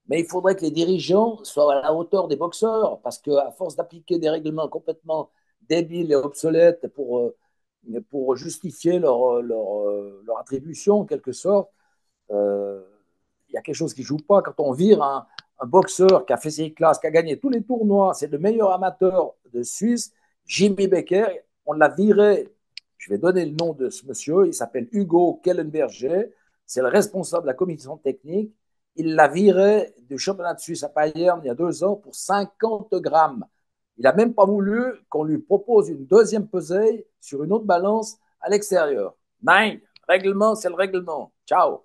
Mais il faudrait que les dirigeants soient à la hauteur des boxeurs, parce qu'à force d'appliquer des règlements complètement débiles et obsolètes pour justifier leur attribution, en quelque sorte, euh, il y a quelque chose qui ne joue pas. Quand on vire un boxeur qui a fait ses classes, qui a gagné tous les tournois, c'est le meilleur amateur de Suisse, Jimmy Becker, on l'a viré. Je vais donner le nom de ce monsieur, il s'appelle Hugo Kellenberger, c'est le responsable de la commission technique. Il l'a viré du championnat de Suisse à Payerne il y a 2 ans pour 50 grammes. Il n'a même pas voulu qu'on lui propose une deuxième pesée sur une autre balance à l'extérieur. Non, règlement, c'est le règlement. Ciao.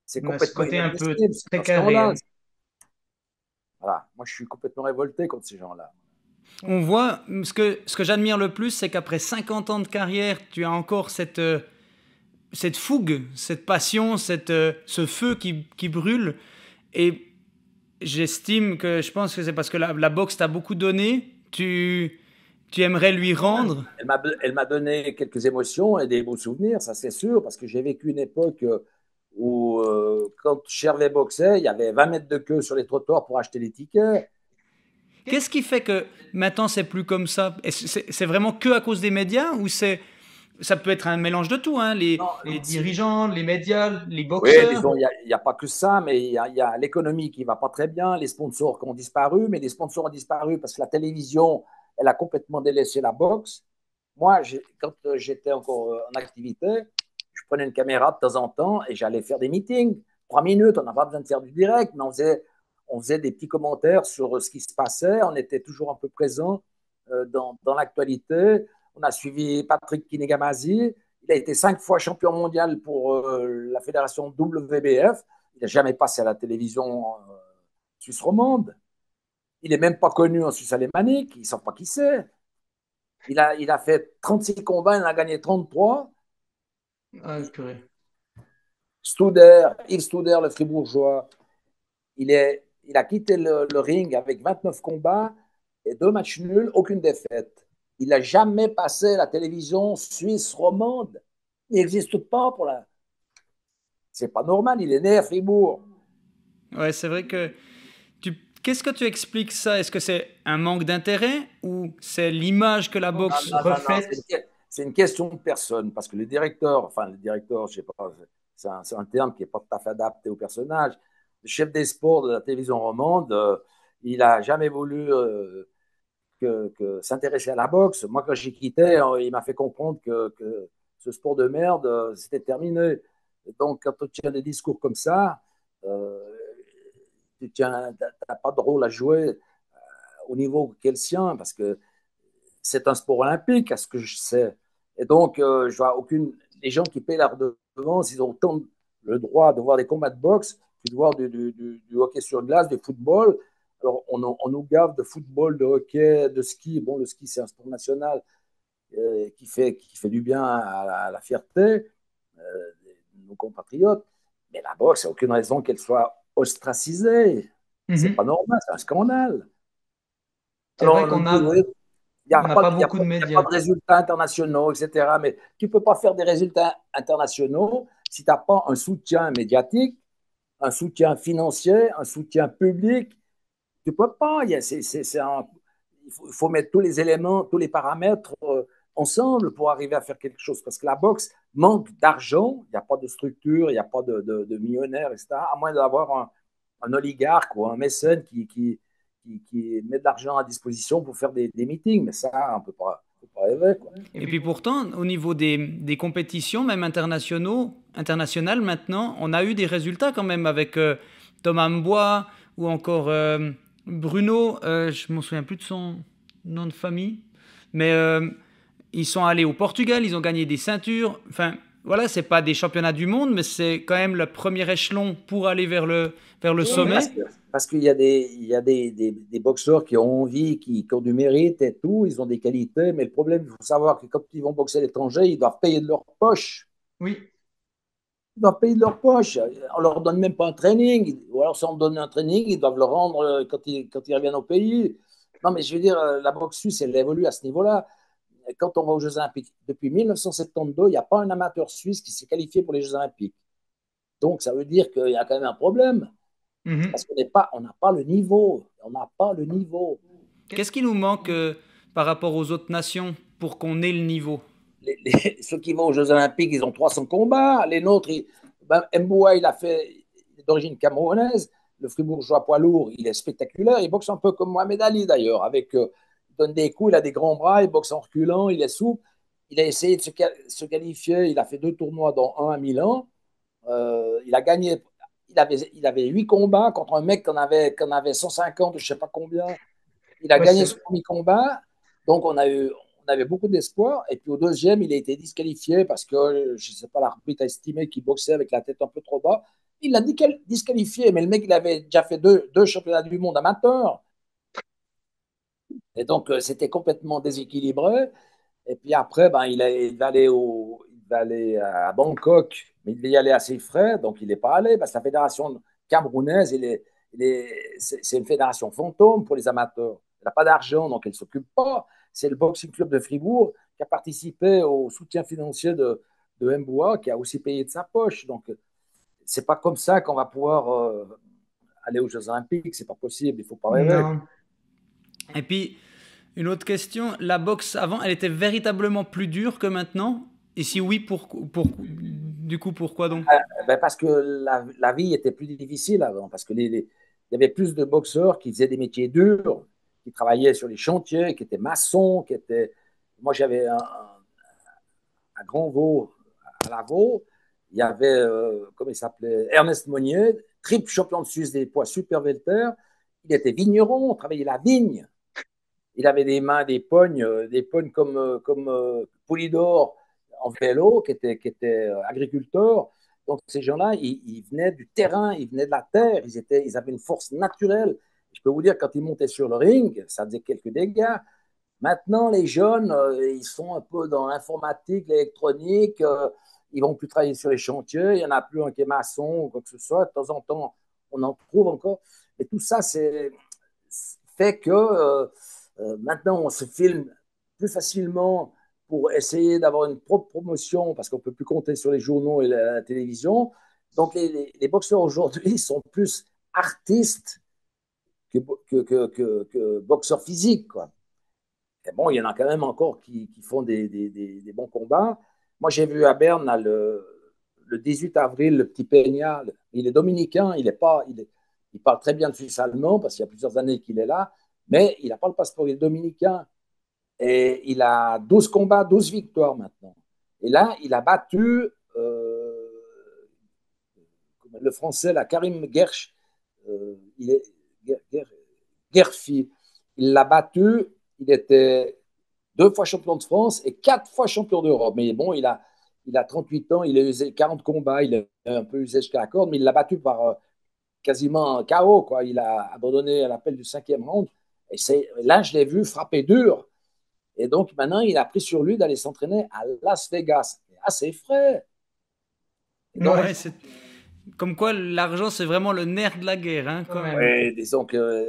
C'est On a ce complètement côté un peu inadmissible, c'est très un carré. scandale. Hein. Voilà. Moi, je suis complètement révolté contre ces gens-là. On voit, ce que j'admire le plus, c'est qu'après 50 ans de carrière, tu as encore cette fougue, cette passion, ce feu qui brûle. Et j'estime que, je pense que c'est parce que la boxe t'a beaucoup donné, tu aimerais lui rendre. Elle m'a donné quelques émotions et des beaux souvenirs, ça c'est sûr, parce que j'ai vécu une époque où, quand Chervet boxait, il y avait 20 mètres de queue sur les trottoirs pour acheter les tickets. Qu'est-ce qui fait que maintenant c'est plus comme ça? C'est vraiment que à cause des médias ou ça peut être un mélange de tout, hein? Non, Les dirigeants, les médias, les oui, boxeurs. disons, il y a pas que ça, mais il y a l'économie qui va pas très bien, les sponsors qui ont disparu, mais les sponsors ont disparu parce que la télévision, elle a complètement délaissé la boxe. Moi, quand j'étais encore en activité, je prenais une caméra de temps en temps et j'allais faire des meetings. 3 minutes, on n'a pas besoin de faire du direct, mais on faisait des petits commentaires sur ce qui se passait. On était toujours un peu présent dans l'actualité. On a suivi Patrick Kinegamazi. Il a été 5 fois champion mondial pour la fédération WBF. Il n'a jamais passé à la télévision suisse romande. Il n'est même pas connu en Suisse alémanique. Ils ne savent pas qui c'est. Il a fait 36 combats, il en a gagné 33. Ah, purée. Yves Studer, le fribourgeois, il a quitté le ring avec 29 combats et 2 matchs nuls, aucune défaite. Il n'a jamais passé la télévision suisse romande. Il n'existe pas pour la. C'est pas normal, il est né à Fribourg. Ouais, c'est vrai que qu'est-ce que tu expliques ça? Est-ce que c'est un manque d'intérêt ou c'est l'image que la Non, boxe non, non, non, reflète? c'est une question de personne, parce que le directeur, je sais pas, c'est un terme qui n'est pas tout à fait adapté au personnage. Le chef des sports de la télévision romande, il n'a jamais voulu que s'intéresser à la boxe. Moi, quand j'ai quitté, il m'a fait comprendre que ce sport de merde, c'était terminé. Donc, quand tu tiens des discours comme ça, euh, tu n'as pas de rôle à jouer au niveau qu'est le sien, parce que c'est un sport olympique, à ce que je sais. Et donc, je vois aucune. Les gens qui paient la redevance, ils ont autant le droit de voir des combats de boxe que de voir du hockey sur glace, du football. Alors, on nous gave de football, de hockey, de ski. Bon, le ski, c'est un sport national qui fait du bien à la fierté de nos compatriotes. Mais la boxe, il n'y a aucune raison qu'elle soit ostracisée. C'est pas Mhm. normal, c'est un scandale. C'est Alors, vrai on nous qu'on dit, oui, il n'y a, n'a pas- pas il y a, beaucoup de il y a pas médias. de résultats internationaux, etc. Mais tu ne peux pas faire des résultats internationaux si tu n'as pas un soutien médiatique, un soutien financier, un soutien public. Tu ne peux pas. Il faut mettre tous les éléments, tous les paramètres ensemble pour arriver à faire quelque chose. Parce que la boxe manque d'argent. Il n'y a pas de structure, il n'y a pas de millionnaires, etc. À moins d'avoir un oligarque ou un mécène qui met de l'argent à disposition pour faire des meetings. Mais ça, on peut pas rêver, quoi. Et puis pourtant, au niveau des compétitions, même internationales maintenant, on a eu des résultats quand même avec Thomas Mbois ou encore Bruno, je m'en souviens plus de son nom de famille, mais ils sont allés au Portugal, ils ont gagné des ceintures. Enfin, voilà, c'est pas des championnats du monde, mais c'est quand même le premier échelon pour aller vers le Oui, sommet. parce qu'il y a des boxeurs qui ont envie, qui ont du mérite et tout, ils ont des qualités, mais le problème, il faut savoir que quand ils vont boxer à l'étranger, ils doivent payer de leur poche. Oui. Ils doivent payer de leur poche. On leur donne même pas un training. Ou alors, si on donne un training, ils doivent le rendre quand ils reviennent au pays. Non, mais je veux dire, la boxe suisse, elle évolue à ce niveau-là. Quand on va aux Jeux Olympiques, depuis 1972, il n'y a pas un amateur suisse qui s'est qualifié pour les Jeux Olympiques. Donc, ça veut dire qu'il y a quand même un problème. Parce Mhm. on n'a pas le niveau. On n'a pas le niveau. Qu'est-ce qui nous manque par rapport aux autres nations pour qu'on ait le niveau? Ceux qui vont aux Jeux Olympiques, ils ont 300 combats. Les nôtres, Mboua, il est d'origine camerounaise. Le fribourgeois poids lourd, il est spectaculaire. Il boxe un peu comme Mohamed Ali d'ailleurs. Il donne des coups, il a des grands bras, il boxe en reculant, il est souple. Il a essayé de se qualifier. Il a fait 2 tournois, dont un à Milan. Il a gagné. Il avait 8 combats contre un mec qu'on avait 150, je ne sais pas combien. Il a Ouais, gagné c'est son premier combat, donc on avait beaucoup d'espoir. Et puis au deuxième, il a été disqualifié parce que, je ne sais pas, l'arbitre a estimé qu'il boxait avec la tête un peu trop bas. Il l'a disqualifié, mais le mec, il avait déjà fait deux championnats du monde amateurs. Et donc, c'était complètement déséquilibré. Et puis après, ben, il va aller à Bangkok, mais il va y aller à ses frais, donc il n'est pas allé parce que la fédération camerounaise, c'est une fédération fantôme pour les amateurs. Elle n'a pas d'argent, donc elle ne s'occupe pas. C'est le Boxing Club de Fribourg qui a participé au soutien financier de Mboua, qui a aussi payé de sa poche. Donc, c'est pas comme ça qu'on va pouvoir aller aux Jeux Olympiques. C'est pas possible, il ne faut pas rêver. non. Et puis, une autre question, la boxe avant, elle était véritablement plus dure que maintenant? Et si oui, du coup, pourquoi donc? Ben parce que la vie était plus difficile avant, parce que il y avait plus de boxeurs qui faisaient des métiers durs, qui travaillaient sur les chantiers, qui étaient maçons, qui étaient. Moi, j'avais un grand veau à la veau. Il y avait, comment il s'appelait, Ernest Monnier, triple champion de Suisse des poids super welter. Il était vigneron, travaillait la vigne. Il avait des mains, des pognes comme Poulidor en vélo, qui était agriculteur. Donc, ces gens-là, ils venaient du terrain, ils venaient de la terre, ils avaient une force naturelle. Je peux vous dire, quand ils montaient sur le ring, ça faisait quelques dégâts. Maintenant, les jeunes, ils sont un peu dans l'informatique, l'électronique, ils vont plus travailler sur les chantiers, il n'y en a plus un qui est maçon ou quoi que ce soit. De temps en temps, on en trouve encore. Et tout ça, fait que maintenant, on se filme plus facilement pour essayer d'avoir une propre promotion parce qu'on ne peut plus compter sur les journaux et la télévision. Donc, les boxeurs aujourd'hui sont plus artistes que boxeur physique, quoi. Et bon, il y en a quand même encore qui font des bons combats. Moi, j'ai vu à Berne là, le 18 avril, le petit Peña, il est dominicain, il parle très bien le suisse allemand parce qu'il y a plusieurs années qu'il est là, mais il n'a pas le passeport, il est dominicain. Et il a 12 combats, 12 victoires maintenant. Et là, il a battu le français, là, Karim Gersh, il est, Gerfi. Il l'a battu, il était 2 fois champion de France et 4 fois champion d'Europe. Mais bon, il a 38 ans, il a usé 40 combats, il a un peu usé jusqu'à la corde, mais il l'a battu par quasiment un KO, quoi. Il a abandonné à l'appel du 5e round. Et là, je l'ai vu frapper dur. Et donc, maintenant, il a pris sur lui d'aller s'entraîner à Las Vegas. Ah, c'est frais. Donc, Ouais, c'est comme quoi l'argent, c'est vraiment le nerf de la guerre, hein, quand même. ouais, disons que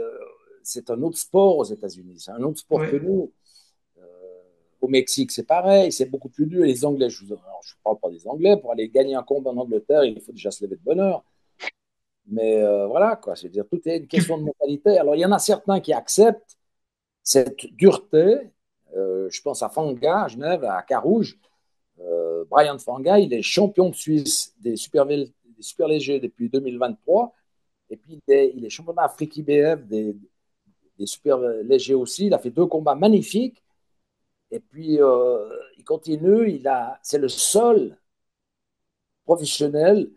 c'est un autre sport aux États-Unis. C'est un autre sport que Ouais. nous. Euh, Au Mexique, c'est pareil. C'est beaucoup plus dur. Les Anglais, je ne parle pas des Anglais. Pour aller gagner un combat en Angleterre, il faut déjà se lever de bonne heure. Mais voilà, quoi. C'est-à-dire, tout est une question de mentalité. Alors, il y en a certains qui acceptent cette dureté. Je pense à Fanga, à Genève, à Carouge. Brian Fanga, il est champion de Suisse des super légers depuis 2023. Et puis, il est champion d'Afrique IBF des super légers aussi. Il a fait 2 combats magnifiques. Et puis, il continue. C'est le seul professionnel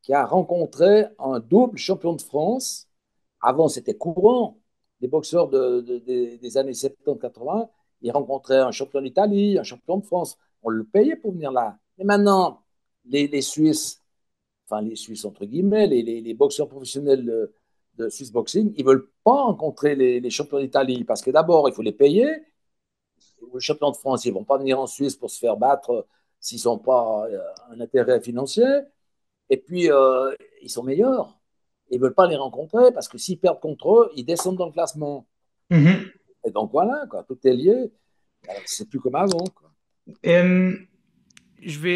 qui a rencontré un double champion de France. Avant, c'était courant. Les boxeurs des années 70-80, ils rencontraient un champion d'Italie, un champion de France. On le payait pour venir là. Et maintenant, les Suisses, enfin les Suisses entre guillemets, les boxeurs professionnels de Swiss Boxing, ils ne veulent pas rencontrer les champions d'Italie parce que d'abord, il faut les payer. Les champions de France, ils ne vont pas venir en Suisse pour se faire battre s'ils n'ont pas un intérêt financier. Et puis, ils sont meilleurs. Ils ne veulent pas les rencontrer parce que s'ils perdent contre eux, ils descendent dans le classement. Mhm. Et donc voilà, quoi, tout est lié. C'est plus comme avant, quoi. Euh,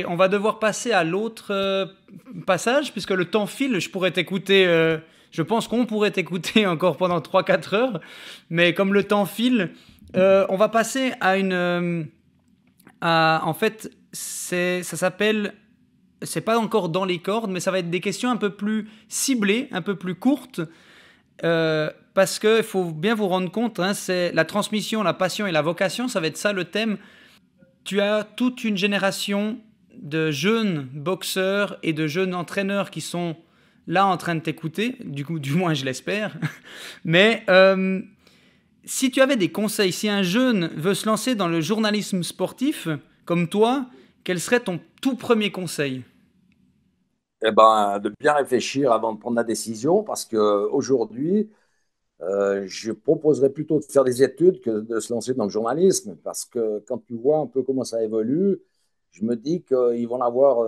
on va devoir passer à l'autre passage, puisque le temps file. Je pourrais t'écouter, je pense qu'on pourrait t'écouter encore pendant 3 4 heures. Mais comme le temps file, on va passer à en fait, ça s'appelle. C'est pas encore dans les cordes, mais ça va être des questions un peu plus ciblées, un peu plus courtes. Parce qu'il faut bien vous rendre compte, hein, c'est la transmission, la passion et la vocation, ça va être ça le thème. Tu as toute une génération de jeunes boxeurs et de jeunes entraîneurs qui sont là en train de t'écouter, du coup, du moins je l'espère. Mais si tu avais des conseils, si un jeune veut se lancer dans le journalisme sportif, comme toi, quel serait ton tout premier conseil? Eh ben, de bien réfléchir avant de prendre la décision parce qu'aujourd'hui, je proposerais plutôt de faire des études que de se lancer dans le journalisme parce que quand tu vois un peu comment ça évolue, je me dis qu'ils vont l'avoir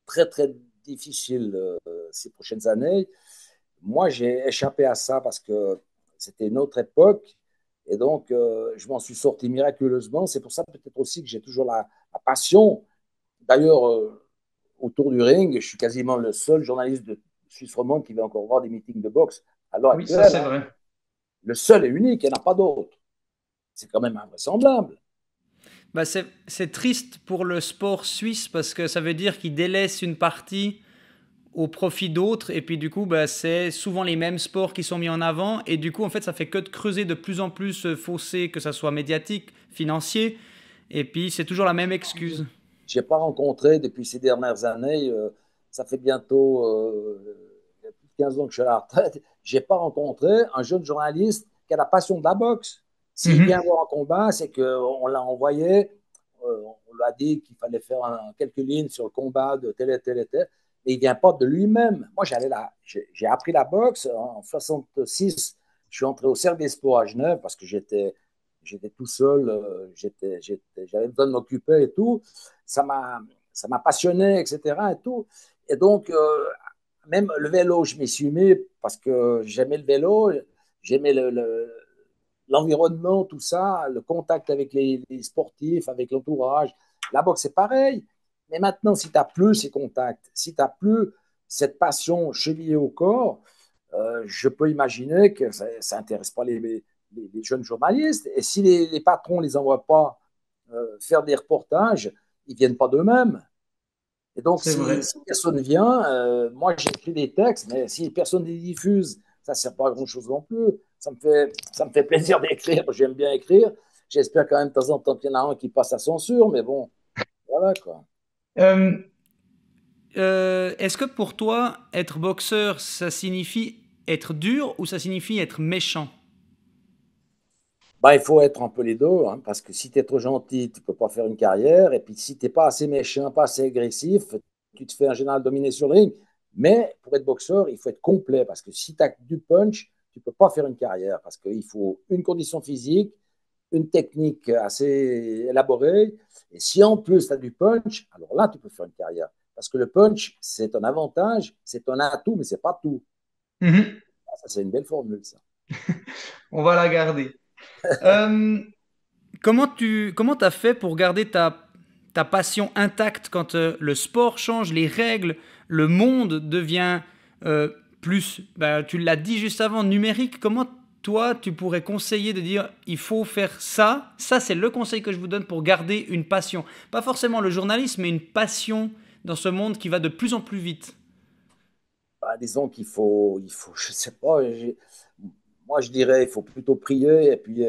très, très difficile ces prochaines années. Moi, j'ai échappé à ça parce que c'était une autre époque et donc je m'en suis sorti miraculeusement. C'est pour ça peut-être aussi que j'ai toujours la passion. D'ailleurs, autour du ring, je suis quasiment le seul journaliste de Suisse romande qui va encore voir des meetings de boxe à l'heure Oui, ça actuelle. c'est Hein. vrai. Le seul et unique, il n'y en a pas d'autre. C'est quand même invraisemblable. Bah c'est triste pour le sport suisse parce que ça veut dire qu'il délaisse une partie au profit d'autres et puis du coup bah, c'est souvent les mêmes sports qui sont mis en avant et du coup en fait ça fait que de creuser de plus en plus ce fossé, que ça soit médiatique, financier, et puis c'est toujours la même excuse. Je n'ai pas rencontré depuis ces dernières années, ça fait bientôt 15 ans que je suis à la retraite, je n'ai pas rencontré un jeune journaliste qui a la passion de la boxe. S'il vient Mhm. voir un combat, c'est qu'on l'a envoyé, on lui a dit qu'il fallait faire quelques lignes sur le combat de tel et tel et tel, et il ne vient pas de lui-même. Moi, j'ai appris la boxe en 66. Je suis entré au Cercle des Sports à Genève parce que j'étais tout seul, j'avais besoin de m'occuper et tout. Ça m'a, ça m'a passionné, etc. Et tout. Et donc, même le vélo, je m'y suis mis parce que j'aimais le vélo, j'aimais l'environnement, tout ça, le contact avec les sportifs, avec l'entourage. La boxe, c'est pareil. Mais maintenant, si tu n'as plus ces contacts, si tu n'as plus cette passion chevillée au corps, je peux imaginer que ça n'intéresse pas les jeunes journalistes. Et si les patrons ne les envoient pas faire des reportages, ils ne viennent pas d'eux-mêmes. Et donc, C'est vrai. si personne vient, moi j'écris des textes, mais si personne ne les diffuse, ça ne sert pas à grand-chose non plus. Ça me fait plaisir d'écrire, j'aime bien écrire. J'espère quand même de temps en temps qu'il y en a un qui passe à censure, mais bon, voilà quoi. Euh, Est-ce que pour toi, être boxeur, ça signifie être dur ou ça signifie être méchant? Bah, il faut être un peu les deux, hein, parce que si tu es trop gentil, tu ne peux pas faire une carrière. Et puis si tu n'es pas assez méchant, pas assez agressif, tu te fais en général dominer sur le ring. Mais pour être boxeur, il faut être complet, parce que si tu as du punch, tu ne peux pas faire une carrière, parce qu'il faut une condition physique, une technique assez élaborée. Et si en plus tu as du punch, alors là, tu peux faire une carrière. Parce que le punch, c'est un avantage, c'est un atout, mais c'est pas tout. Mhm. Ça, c'est une belle formule, ça. On va la garder. Euh, comment t'as fait pour garder ta passion intacte quand le sport change, les règles, le monde devient euh, plus, bah, tu l'as dit juste avant, numérique. Comment toi, tu pourrais conseiller de dire, il faut faire ça. Ça, c'est le conseil que je vous donne pour garder une passion. Pas forcément le journalisme, mais une passion dans ce monde qui va de plus en plus vite. Bah, disons je sais pas, moi je dirais, il faut plutôt prier et puis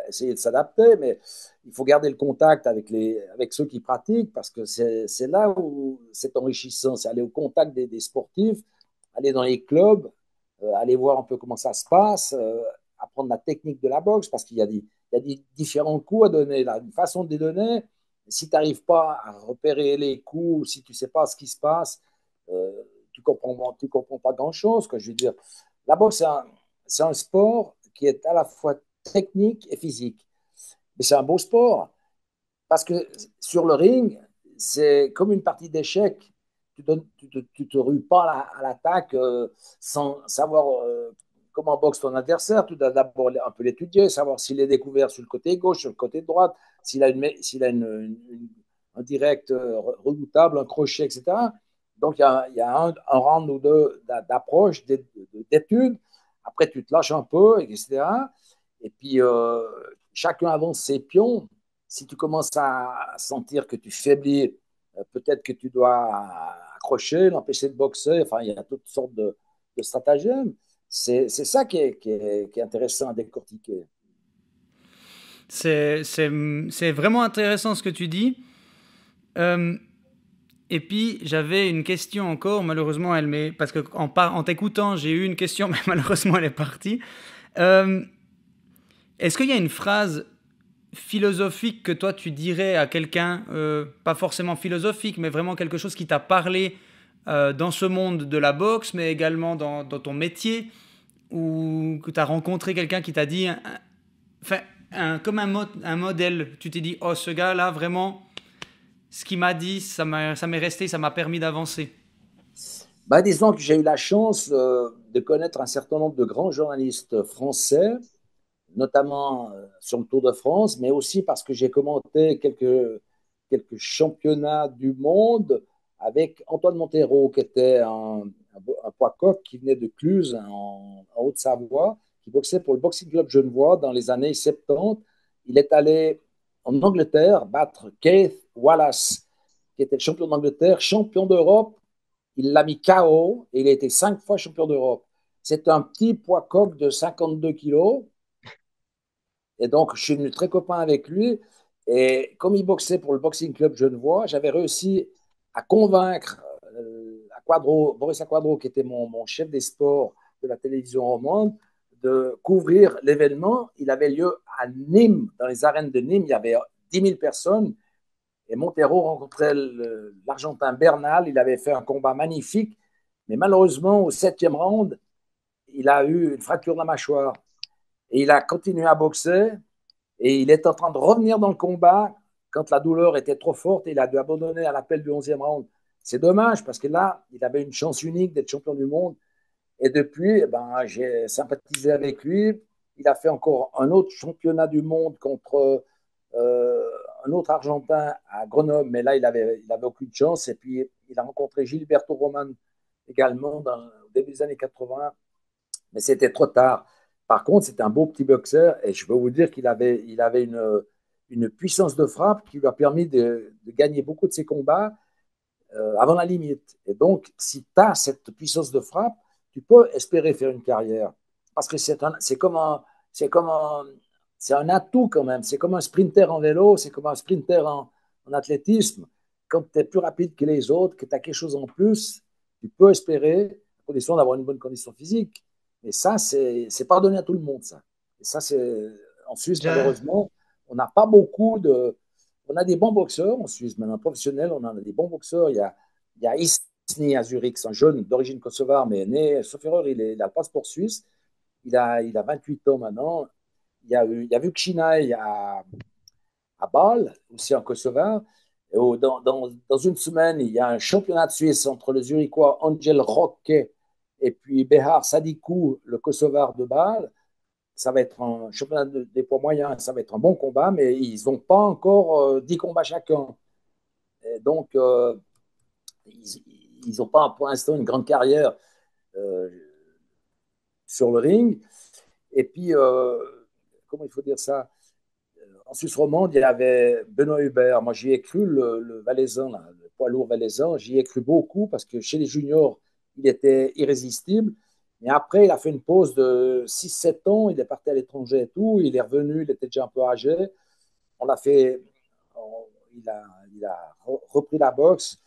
essayer de s'adapter, mais il faut garder le contact avec ceux qui pratiquent parce que c'est là où c'est enrichissant, c'est aller au contact des sportifs, aller dans les clubs, aller voir un peu comment ça se passe, apprendre la technique de la boxe parce il y a des différents coups à donner, là, une façon de les donner. Si tu n'arrives pas à repérer les coups, si tu ne sais pas ce qui se passe, euh, tu comprends pas grand-chose. Je veux dire, la boxe, c'est un sport qui est à la fois technique et physique. Mais c'est un beau sport parce que sur le ring, c'est comme une partie d'échecs. Tu te rues pas à l'attaque sans savoir comment boxe ton adversaire. Tu dois d'abord un peu l'étudier, savoir s'il est découvert sur le côté gauche, sur le côté droit, s'il a un direct redoutable, un crochet, etc. Donc, il y a un round ou deux d'approche, d'études. Après, tu te lâches un peu, etc. Et puis, chacun avance ses pions. Si tu commences à sentir que tu faiblis, peut-être que tu dois accrocher, l'empêcher de boxer. Enfin, il y a toutes sortes de stratagèmes. C'est ça qui est intéressant à décortiquer. C'est vraiment intéressant ce que tu dis. Euh, et puis, j'avais une question encore. Malheureusement, elle m'est. Parce que en t'écoutant, j'ai eu une question, mais malheureusement, elle est partie. Euh, Est-ce qu'il y a une phrase philosophique que toi, tu dirais à quelqu'un, pas forcément philosophique, mais vraiment quelque chose qui t'a parlé dans ce monde de la boxe, mais également dans ton métier, ou que tu as rencontré quelqu'un qui t'a dit, enfin, comme un modèle, tu t'es dit, oh, ce gars-là, vraiment, ce qu'il m'a dit, ça m'est resté, ça m'a permis d'avancer. Bah, disons que j'ai eu la chance de connaître un certain nombre de grands journalistes français, notamment sur le Tour de France, mais aussi parce que j'ai commenté quelques championnats du monde avec Antoine Montero, qui était un poids coq qui venait de Cluse, en Haute-Savoie, qui boxait pour le Boxing Club Genevois dans les années 70. Il est allé en Angleterre battre Keith Wallace, qui était le champion d'Angleterre, champion d'Europe. Il l'a mis KO et il a été 5 fois champion d'Europe. C'est un petit poids coq de 52 kilos. Et donc, je suis devenu très copain avec lui. Et comme il boxait pour le Boxing Club Genevois, j'avais réussi à convaincre Boris Aquadro, qui était mon chef des sports de la télévision romande, de couvrir l'événement. Il avait lieu à Nîmes, dans les arènes de Nîmes. Il y avait 10 000 personnes. Et Montero rencontrait l'Argentin Bernal. Il avait fait un combat magnifique. Mais malheureusement, au 7e round, il a eu une fracture de la mâchoire. Et il a continué à boxer. Et il est en train de revenir dans le combat quand la douleur était trop forte et il a dû abandonner à l'appel du 11e round. C'est dommage parce que là, il avait une chance unique d'être champion du monde. Et depuis, eh ben, j'ai sympathisé avec lui. Il a fait encore un autre championnat du monde contre euh, un autre Argentin à Grenoble, mais là, il avait aucune chance. Et puis, il a rencontré Gilberto Roman également au début des années 80. Mais c'était trop tard. Par contre, c'était un beau petit boxeur et je peux vous dire il avait une puissance de frappe qui lui a permis de gagner beaucoup de ses combats avant la limite. Et donc, si tu as cette puissance de frappe, tu peux espérer faire une carrière. Parce que c'est un atout quand même. C'est comme un sprinter en vélo, c'est comme un sprinter en athlétisme. Quand tu es plus rapide que les autres, que tu as quelque chose en plus, tu peux espérer, à condition d'avoir une bonne condition physique. Et ça, c'est pas donné à tout le monde, ça. Et ça, c'est en Suisse, Ja- malheureusement, on n'a pas beaucoup de. On a des bons boxeurs en Suisse, maintenant professionnels, on en a des bons boxeurs. Il y a Isni à Zurich, c'est un jeune d'origine kosovare, mais né, sauf erreur, il a le passeport suisse. Il a 28 ans maintenant. Il y a Vucinaï à Bâle, aussi en Kosovo. Dans une semaine, il y a un championnat de Suisse entre le Zurichois Angel Roque et puis Behar Sadikou, le Kosovar de Bâle. Ça va être un championnat des poids moyens, ça va être un bon combat, mais ils n'ont pas encore 10 combats chacun. Et donc, ils n'ont pas pour l'instant une grande carrière euh, sur le ring. Et puis, comment il faut dire ça? En Suisse romande, il y avait Benoît Hubert. Moi, j'y ai cru, le Valaisan, là, le poids lourd Valaisan. J'y ai cru beaucoup parce que chez les juniors, il était irrésistible. Mais après, il a fait une pause de 6 7 ans. Il est parti à l'étranger et tout. Il est revenu, il était déjà un peu âgé. On a fait, il a repris la boxe.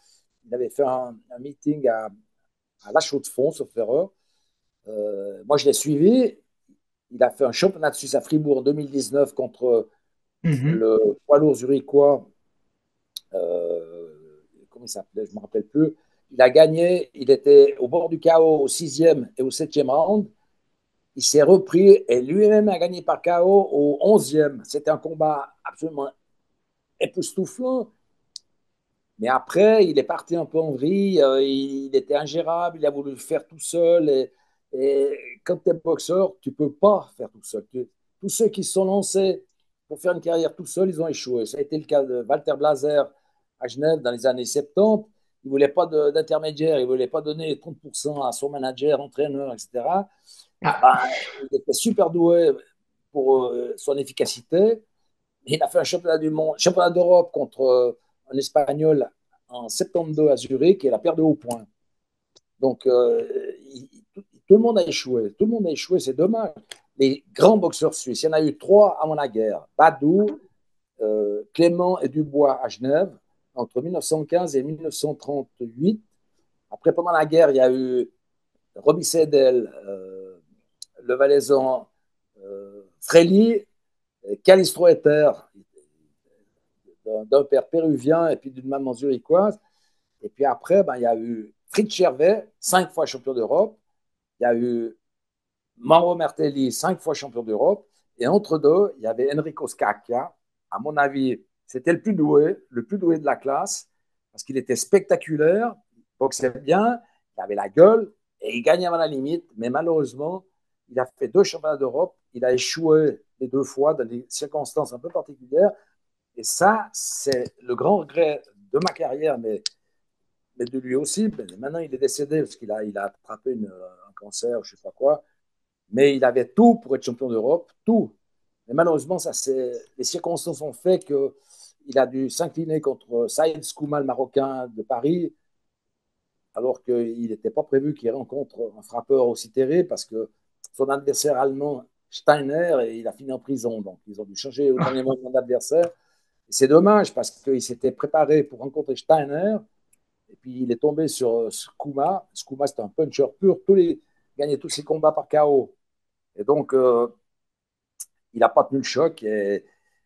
Il avait fait un meeting à La Chaux-de-Fonds, sauf erreur. Moi, je l'ai suivi. Il a fait un championnat de Suisse à Fribourg en 2019 contre Mhm. le poids lourd zurichois, euh, comment il s'appelait, je ne me rappelle plus. Il a gagné, il était au bord du chaos au 6e et au 7e round. Il s'est repris et lui-même a gagné par chaos au 11e. C'était un combat absolument époustouflant. Mais après, il est parti un peu en vrille, il était ingérable, il a voulu le faire tout seul. Et quand tu es boxeur, tu ne peux pas faire tout seul. Tous ceux qui se sont lancés pour faire une carrière tout seul, ils ont échoué. Ça a été le cas de Walter Blaser à Genève dans les années 70. Il ne voulait pas d'intermédiaire, il ne voulait pas donner 30% à son manager, entraîneur, etc. Ben, Ah, il était super doué pour son efficacité. Il a fait un championnat du monde, championnat d'Europe contre un Espagnol en 72 à Zurich et il a perdu au point. Donc, tout le monde a échoué. Tout le monde a échoué, c'est dommage. Les grands boxeurs suisses, il y en a eu trois avant la guerre. Badou, Clément et Dubois à Genève, entre 1915 et 1938. Après, pendant la guerre, il y a eu Roby Sedel, le Valaisan, Frély, Calistro Etter, d'un père péruvien et puis d'une maman zurichoise. Et puis après, ben, il y a eu Fritz Gervais, 5 fois champion d'Europe. Il y a eu Mauro Mertelli, 5 fois champion d'Europe. Et entre deux, il y avait Enrico Scacchia. À mon avis, c'était le plus doué de la classe, parce qu'il était spectaculaire, il boxait bien, il avait la gueule, et il gagnait à la limite. Mais malheureusement, il a fait 2 championnats d'Europe. Il a échoué les 2 fois dans des circonstances un peu particulières. Et ça, c'est le grand regret de ma carrière, mais de lui aussi. Maintenant, il est décédé parce il a attrapé un cancer, je ne sais pas quoi. Mais il avait tout pour être champion d'Europe, tout. Mais malheureusement, les circonstances ont fait qu'il a dû s'incliner contre Saïd Skouma, le Marocain de Paris, alors qu'il n'était pas prévu qu'il rencontre un frappeur aussi terrible parce que son adversaire allemand, Steiner, il a fini en prison. Donc, ils ont dû changer au dernier moment d'adversaire. Et c'est dommage parce qu'il s'était préparé pour rencontrer Steiner. Et puis, il est tombé sur Skouma. Skouma, c'était un puncher pur. Gagnait tous ses combats par KO. Et donc, il n'a pas tenu le choc. Et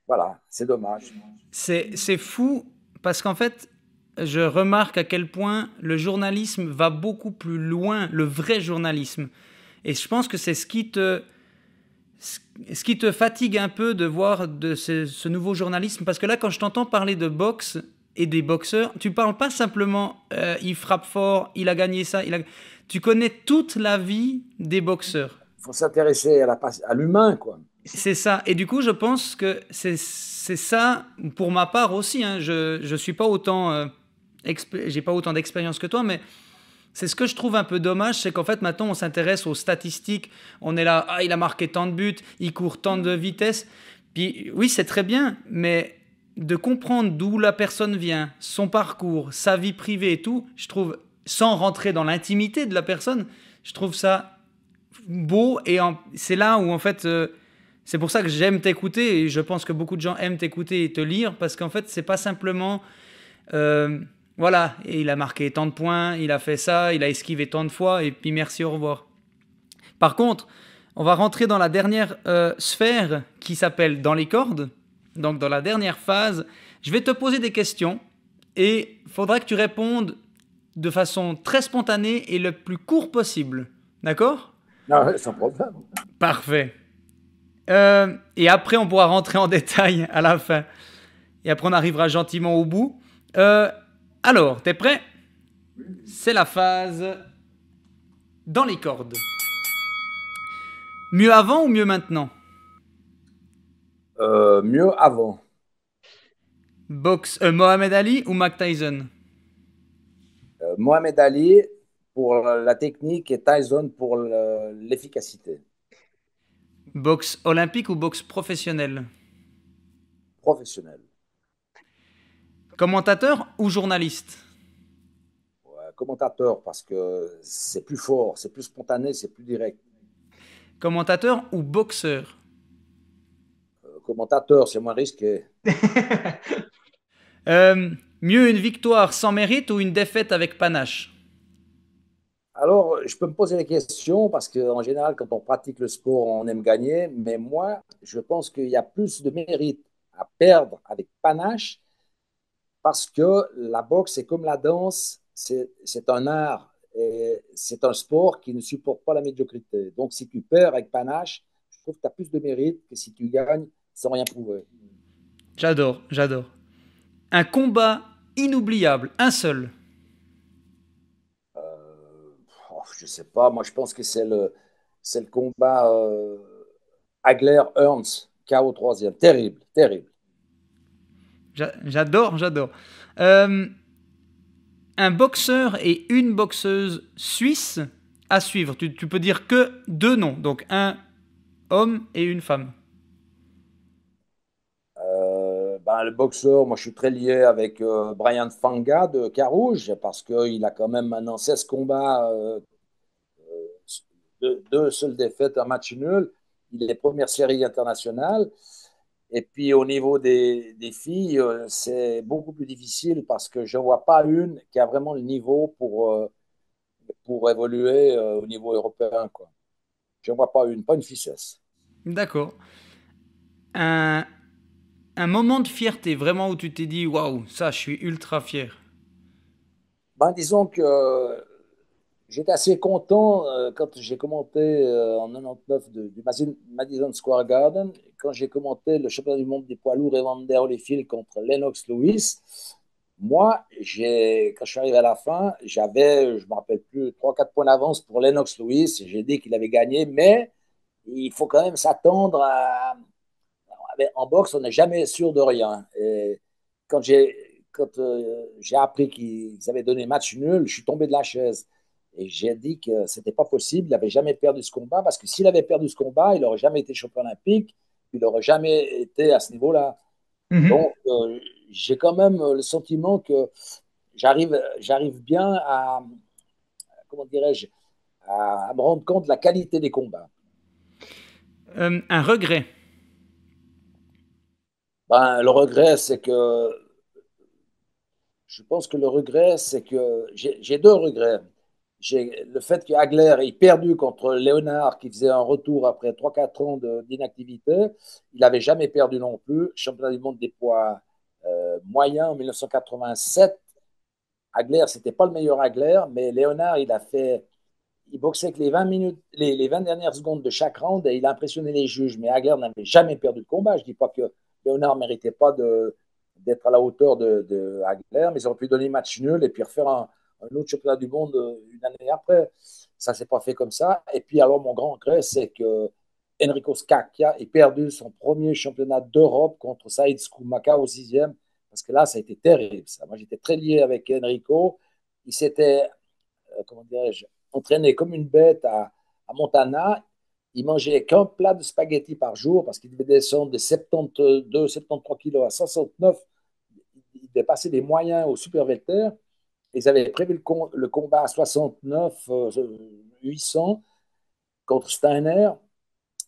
voilà, c'est dommage. c'est fou parce qu'en fait, je remarque à quel point le journalisme va beaucoup plus loin, le vrai journalisme. Et je pense que c'est ce qui te fatigue un peu de voir de ce nouveau journalisme. Parce que là, quand je t'entends parler de boxe et des boxeurs, tu parles pas simplement il frappe fort, il a gagné ça. Tu connais toute la vie des boxeurs. Il faut s'intéresser à l'humain, quoi. C'est ça. Et du coup, je pense que c'est ça, pour ma part aussi. Hein, je suis pas autant, j'ai pas autant d'expérience que toi, mais C'est ce que je trouve un peu dommage, c'est qu'en fait maintenant on s'intéresse aux statistiques, on est là, ah il a marqué tant de buts, il court tant de vitesse, puis oui c'est très bien, mais de comprendre d'où la personne vient, son parcours, sa vie privée et tout, je trouve, sans rentrer dans l'intimité de la personne, je trouve ça beau c'est là où en fait c'est pour ça que j'aime t'écouter et je pense que beaucoup de gens aiment t'écouter et te lire parce qu'en fait c'est pas simplement euh, voilà, et il a marqué tant de points, il a fait ça, il a esquivé tant de fois, et puis merci, au revoir. Par contre, on va rentrer dans la dernière sphère qui s'appelle dans les cordes. Donc dans la dernière phase, je vais te poser des questions et il faudra que tu répondes de façon très spontanée et le plus court possible. D'accord? Ah ouais, sans problème. Parfait. Et après, on pourra rentrer en détail à la fin. Et après, on arrivera gentiment au bout. Euh, alors, t'es prêt? C'est la phase dans les cordes. Mieux avant ou mieux maintenant? Mieux avant. Mohamed Ali ou Mike Tyson? Mohamed Ali pour la technique et Tyson pour l'efficacité Boxe olympique ou boxe professionnelle? professionnelle. Commentateur ou journaliste? Ouais, commentateur parce que c'est plus fort, c'est plus spontané, c'est plus direct. Commentateur ou boxeur? Commentateur, c'est moins risqué. Euh, Mieux une victoire sans mérite ou une défaite avec panache? Alors, je peux me poser des questions parce qu'en général, quand on pratique le sport, on aime gagner. Mais moi, je pense qu'il y a plus de mérite à perdre avec panache parce que la boxe, c'est comme la danse, c'est un art et c'est un sport qui ne supporte pas la médiocrité. Donc, si tu perds avec panache, je trouve que tu as plus de mérite que si tu gagnes sans rien prouver. J'adore, j'adore. Un combat inoubliable, un seul. Oh, je sais pas, moi je pense que c'est le combat Hagler-Hearns, KO troisième. Terrible, terrible. J'adore, j'adore. Euh, un boxeur et une boxeuse suisse à suivre. Tu peux dire que deux noms, donc un homme et une femme. Ben, le boxeur, moi je suis très lié avec Brian Fanga de Carouge parce qu'il a quand même maintenant 16 combats, deux seules défaites, un match nul. Il est première série internationale. Et puis au niveau des filles, c'est beaucoup plus difficile parce que je ne vois pas une qui a vraiment le niveau pour évoluer au niveau européen, quoi. Je ne vois pas une, pas une ficesse. D'accord. Un, un moment de fierté, vraiment où tu t'es dit, waouh, ça, je suis ultra fier. Ben, disons que j'étais assez content quand j'ai commenté en 99 du Madison Square Garden, quand j'ai commenté le championnat du monde des poids lourds Evander Holyfield contre Lennox Lewis. Moi, quand je suis arrivé à la fin, j'avais, je ne me rappelle plus, 3 4 points d'avance pour Lennox Lewis. J'ai dit qu'il avait gagné, mais il faut quand même s'attendre à. En boxe, on n'est jamais sûr de rien. Et quand j'ai appris qu'ils avaient donné match nul, je suis tombé de la chaise. Et j'ai dit que c'était pas possible. Il n'avait jamais perdu ce combat parce que s'il avait perdu ce combat, il n'aurait jamais été champion olympique. Il n'aurait jamais été à ce niveau-là. Mhm. Donc, j'ai quand même le sentiment que j'arrive bien à, comment dirais-je, à me rendre compte de la qualité des combats. Un regret. Ben, le regret, c'est que je pense que le regret, c'est que j'ai deux regrets. J'ai le fait que Hagler ait perdu contre Léonard, qui faisait un retour après 3 4 ans d'inactivité. Il n'avait jamais perdu non plus. Championnat du monde des poids moyens en 1987. Hagler, c'était pas le meilleur Hagler, mais Léonard, il boxait que les 20 minutes, les 20 dernières secondes de chaque round et il a impressionné les juges. Mais Hagler n'avait jamais perdu de combat. Je dis pas que Léonard méritait pas d'être à la hauteur de Hagler, mais ils auraient pu donner match nul et puis refaire un autre championnat du monde une année après. Ça s'est pas fait comme ça. Et puis alors mon grand regret, c'est que Enrico Scacchia ait perdu son premier championnat d'Europe contre Saïd Skoumaka au sixième, parce que là, ça a été terrible. Ça. Moi, j'étais très lié avec Enrico. Il s'était comment dirais-je, entraîné comme une bête à Montana. Il mangeait qu'un plat de spaghettis par jour parce qu'il devait descendre de 72, 73 kilos à 69. Il devait passer des moyens au super welter. Ils avaient prévu le combat à 69, 800 contre Steiner.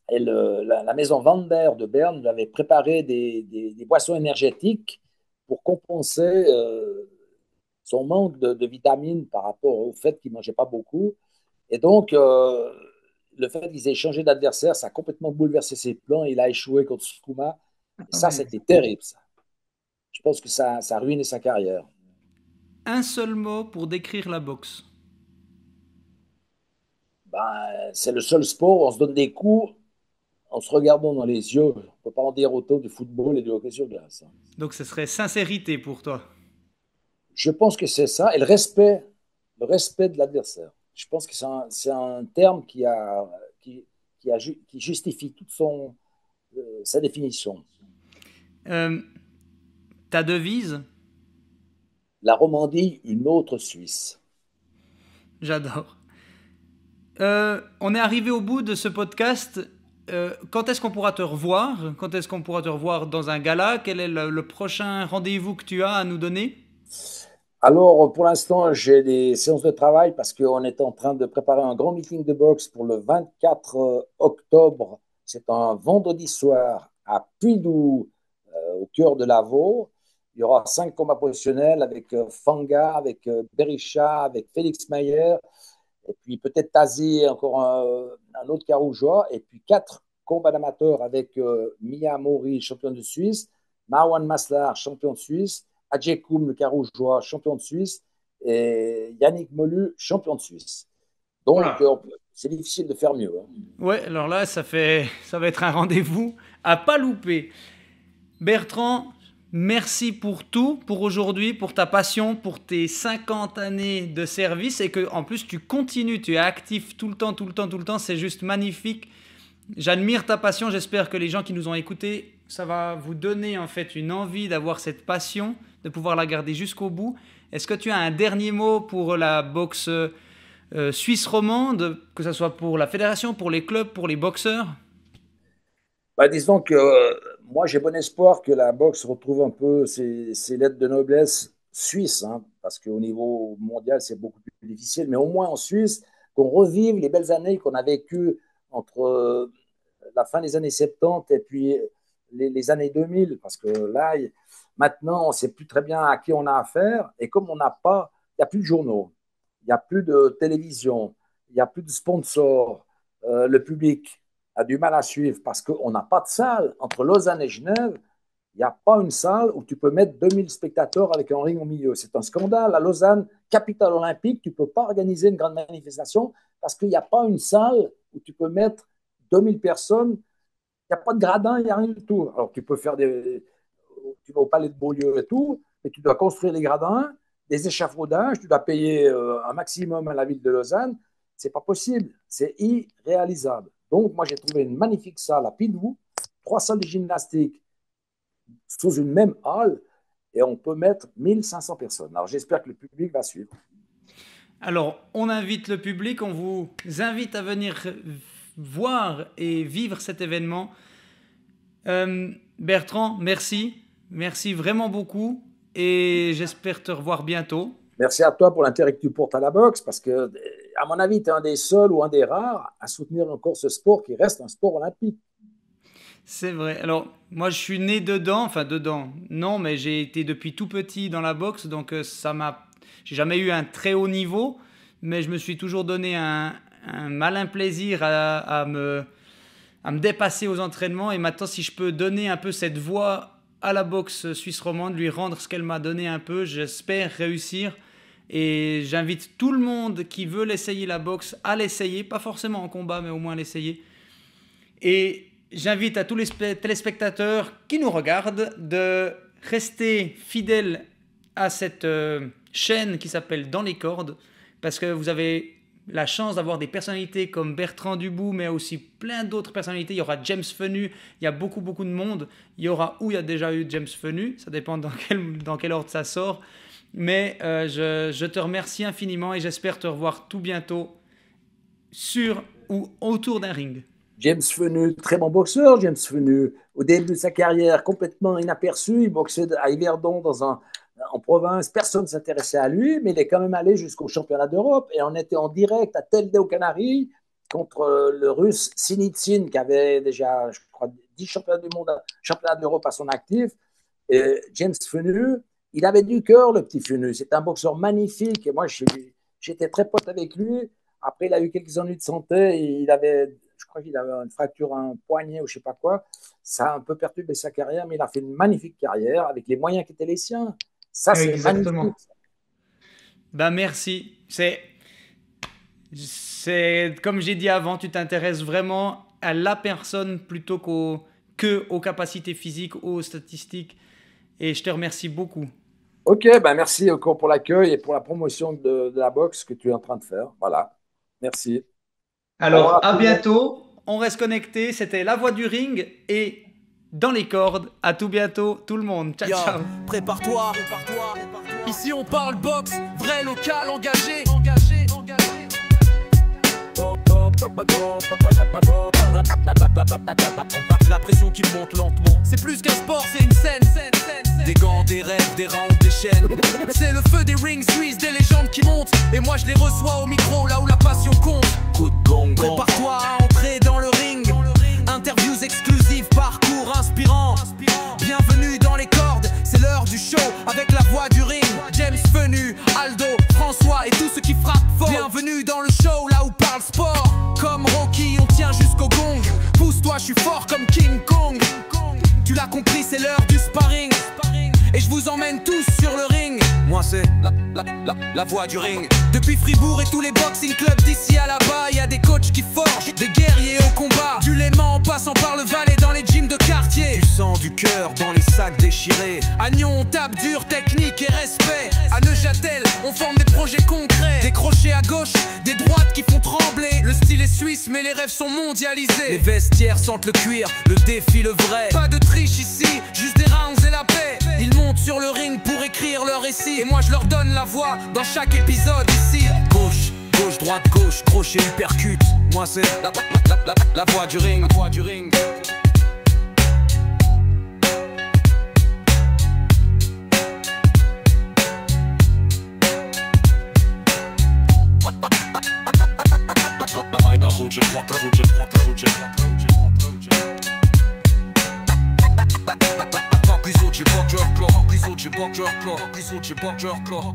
Et la maison Vander de Berne lui avait préparé des boissons énergétiques pour compenser son manque de vitamines par rapport au fait qu'il ne mangeait pas beaucoup. Et donc, le fait qu'ils aient changé d'adversaire, ça a complètement bouleversé ses plans. Il a échoué contre Sukuma. Et ça, c'était terrible, ça. Je pense que ça a ruiné sa carrière. Un seul mot pour décrire la boxe. Ben, c'est le seul sport où on se donne des coups en se regardant dans les yeux. On ne peut pas en dire autant du football et du hockey sur glace. Donc ce serait sincérité pour toi. Je pense que c'est ça. Et le respect de l'adversaire. Je pense que c'est un terme qui justifie toute sa définition. Euh, Ta devise? La Romandie, une autre Suisse. J'adore. On est arrivé au bout de ce podcast. Quand est-ce qu'on pourra te revoir? Quand est-ce qu'on pourra te revoir dans un gala? Quel est le prochain rendez-vous que tu as à nous donner? Alors, pour l'instant, j'ai des séances de travail parce qu'on est en train de préparer un grand meeting de boxe pour le 24 octobre. C'est un vendredi soir à Puydou, au cœur de Lavaux. Il y aura 5 combats professionnels avec Fanga, avec Berisha, avec Félix Mayer, et puis peut-être Tazi, encore un autre carougeois, et puis 4 combats d'amateurs avec Mia Mori, champion de Suisse, Marwan Maslar, champion de Suisse, Adjekoum, le carougeois, champion de Suisse, et Yannick Molu, champion de Suisse. Donc, Voilà. c'est difficile de faire mieux. Hein. Ouais, alors là, ça va être un rendez-vous à pas louper. Bertrand, merci pour tout, pour aujourd'hui, pour ta passion, pour tes 50 années de service et que en plus tu continues, tu es actif tout le temps, tout le temps, tout le temps. C'est juste magnifique. J'admire ta passion. J'espère que les gens qui nous ont écoutés, ça va vous donner en fait une envie d'avoir cette passion, de pouvoir la garder jusqu'au bout. Est-ce que tu as un dernier mot pour la boxe suisse romande, que ce soit pour la fédération, pour les clubs, pour les boxeurs? Bah, disons que moi, j'ai bon espoir que la boxe retrouve un peu ses lettres de noblesse suisse, hein, parce qu'au niveau mondial, c'est beaucoup plus difficile. Mais au moins en Suisse, qu'on revive les belles années qu'on a vécues entre la fin des années 70 et puis les années 2000, parce que là, maintenant, on ne sait plus très bien à qui on a affaire. Et comme on n'a pas, il n'y a plus de journaux, il n'y a plus de télévision, il n'y a plus de sponsors, le public a du mal à suivre parce qu'on n'a pas de salle. Entre Lausanne et Genève, il n'y a pas une salle où tu peux mettre 2000 spectateurs avec un ring au milieu. C'est un scandale. À Lausanne, capitale olympique, tu ne peux pas organiser une grande manifestation parce qu'il n'y a pas une salle où tu peux mettre 2000 personnes. Il n'y a pas de gradin, il n'y a rien du tout. Alors, tu peux faire tu vas au palais de Beaulieu et tout, mais tu dois construire les gradins, des échafaudages, tu dois payer un maximum à la ville de Lausanne. C'est pas possible. C'est irréalisable. Donc, moi, j'ai trouvé une magnifique salle à Pidou, 3 salles de gymnastique sous une même halle, et on peut mettre 1500 personnes. Alors, j'espère que le public va suivre. Alors, on invite le public, on vous invite à venir voir et vivre cet événement. Bertrand, merci. Merci vraiment beaucoup et j'espère te revoir bientôt. Merci à toi pour l'intérêt que tu portes à la boxe, parce que, à mon avis, tu es un des seuls ou un des rares à soutenir encore ce sport qui reste un sport olympique. C'est vrai. Alors, moi, je suis né dedans, enfin dedans. Non, mais j'ai été depuis tout petit dans la boxe, donc j'ai jamais eu un très haut niveau, mais je me suis toujours donné un malin plaisir à me dépasser aux entraînements. Et maintenant, si je peux donner un peu cette voix à la boxe suisse romande, lui rendre ce qu'elle m'a donné un peu, j'espère réussir. Et j'invite tout le monde qui veut l'essayer, la boxe, à l'essayer, pas forcément en combat, mais au moins l'essayer. Et j'invite à tous les téléspectateurs qui nous regardent de rester fidèles à cette chaîne qui s'appelle Dans les cordes, parce que vous avez la chance d'avoir des personnalités comme Bertrand Dubout, mais aussi plein d'autres personnalités. Il y aura James Fenu, il y a beaucoup de monde. Il y a déjà eu James Fenu, ça dépend dans quel ordre ça sort. Mais je te remercie infiniment et j'espère te revoir tout bientôt sur ou autour d'un ring. James Fenu, très bon boxeur. James Fenu, au début de sa carrière, complètement inaperçu. Il boxait à Yverdon en province. Personne ne s'intéressait à lui, mais il est quand même allé jusqu'au championnat d'Europe. Et on était en direct à Telde aux Canaries contre le Russe Sinitsyn, qui avait déjà, je crois, 10 championnats du monde, championnats d'Europe à son actif. Et James Fenu, il avait du cœur, le petit Fenu. C'est un boxeur magnifique. Et moi, j'étais très pote avec lui. Après, il a eu quelques ennuis de santé. Je crois qu'il avait une fracture à un poignet ou je ne sais pas quoi. Ça a un peu perturbé sa carrière, mais il a fait une magnifique carrière avec les moyens qui étaient les siens. Ça, c'est magnifique. Ben, merci. C'est comme j'ai dit avant, tu t'intéresses vraiment à la personne plutôt qu'aux capacités physiques, aux statistiques. Et je te remercie beaucoup. Ok, ben merci encore pour l'accueil et pour la promotion de la boxe que tu es en train de faire. Voilà. Merci. Alors, à bientôt. On reste connecté. C'était La Voix du Ring et Dans les cordes. À tout bientôt, tout le monde. Ciao, ciao. Prépare-toi. Ici, on parle boxe, vrai local, engagé. La pression qui monte lentement. C'est plus qu'un sport, c'est une scène. Des gants, des rêves, des rounds, des chaînes. C'est le feu des rings suisses, des légendes qui montent. Et moi je les reçois au micro, là où la passion compte. Coup de gong. Prépare-toi à entrer dans le ring. Interviews exclusives, parcours inspirant. Bienvenue dans les cordes, c'est l'heure du show avec la voix du ring. James Fenu, Aldo, François et tous ceux qui frappent fort. Bienvenue dans le show, là où parle sport. Comme Rocky, on tient jusqu'au gong. Pousse-toi, je suis fort comme King Kong. Tu l'as compris, c'est l'heure du sparring. Et je vous emmène tous sur le ring. Moi c'est la voix du ring. Depuis Fribourg et tous les boxing clubs d'ici à là-bas, y a des coachs qui forgent des guerriers au combat. Du Léman en passant par le Valais dans les gyms de quartier. Du sang, du cœur dans les sacs déchirés. À Nyon on tape dur, technique et respect. À Neuchâtel on forme des projets concrets. Des crochets à gauche, des droites qui font trembler. Le style est suisse mais les rêves sont mondialisés. Les vestiaires sentent le cuir, le défi le vrai. Pas de triche ici, juste des rounds et la paix. Ils montent sur le ring pour écrire leur récit. Et moi je leur donne la voix dans chaque épisode ici. Gauche, gauche, droite, gauche, crochet, hypercute. Moi c'est la voix du ring. La voix du ring.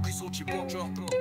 Please,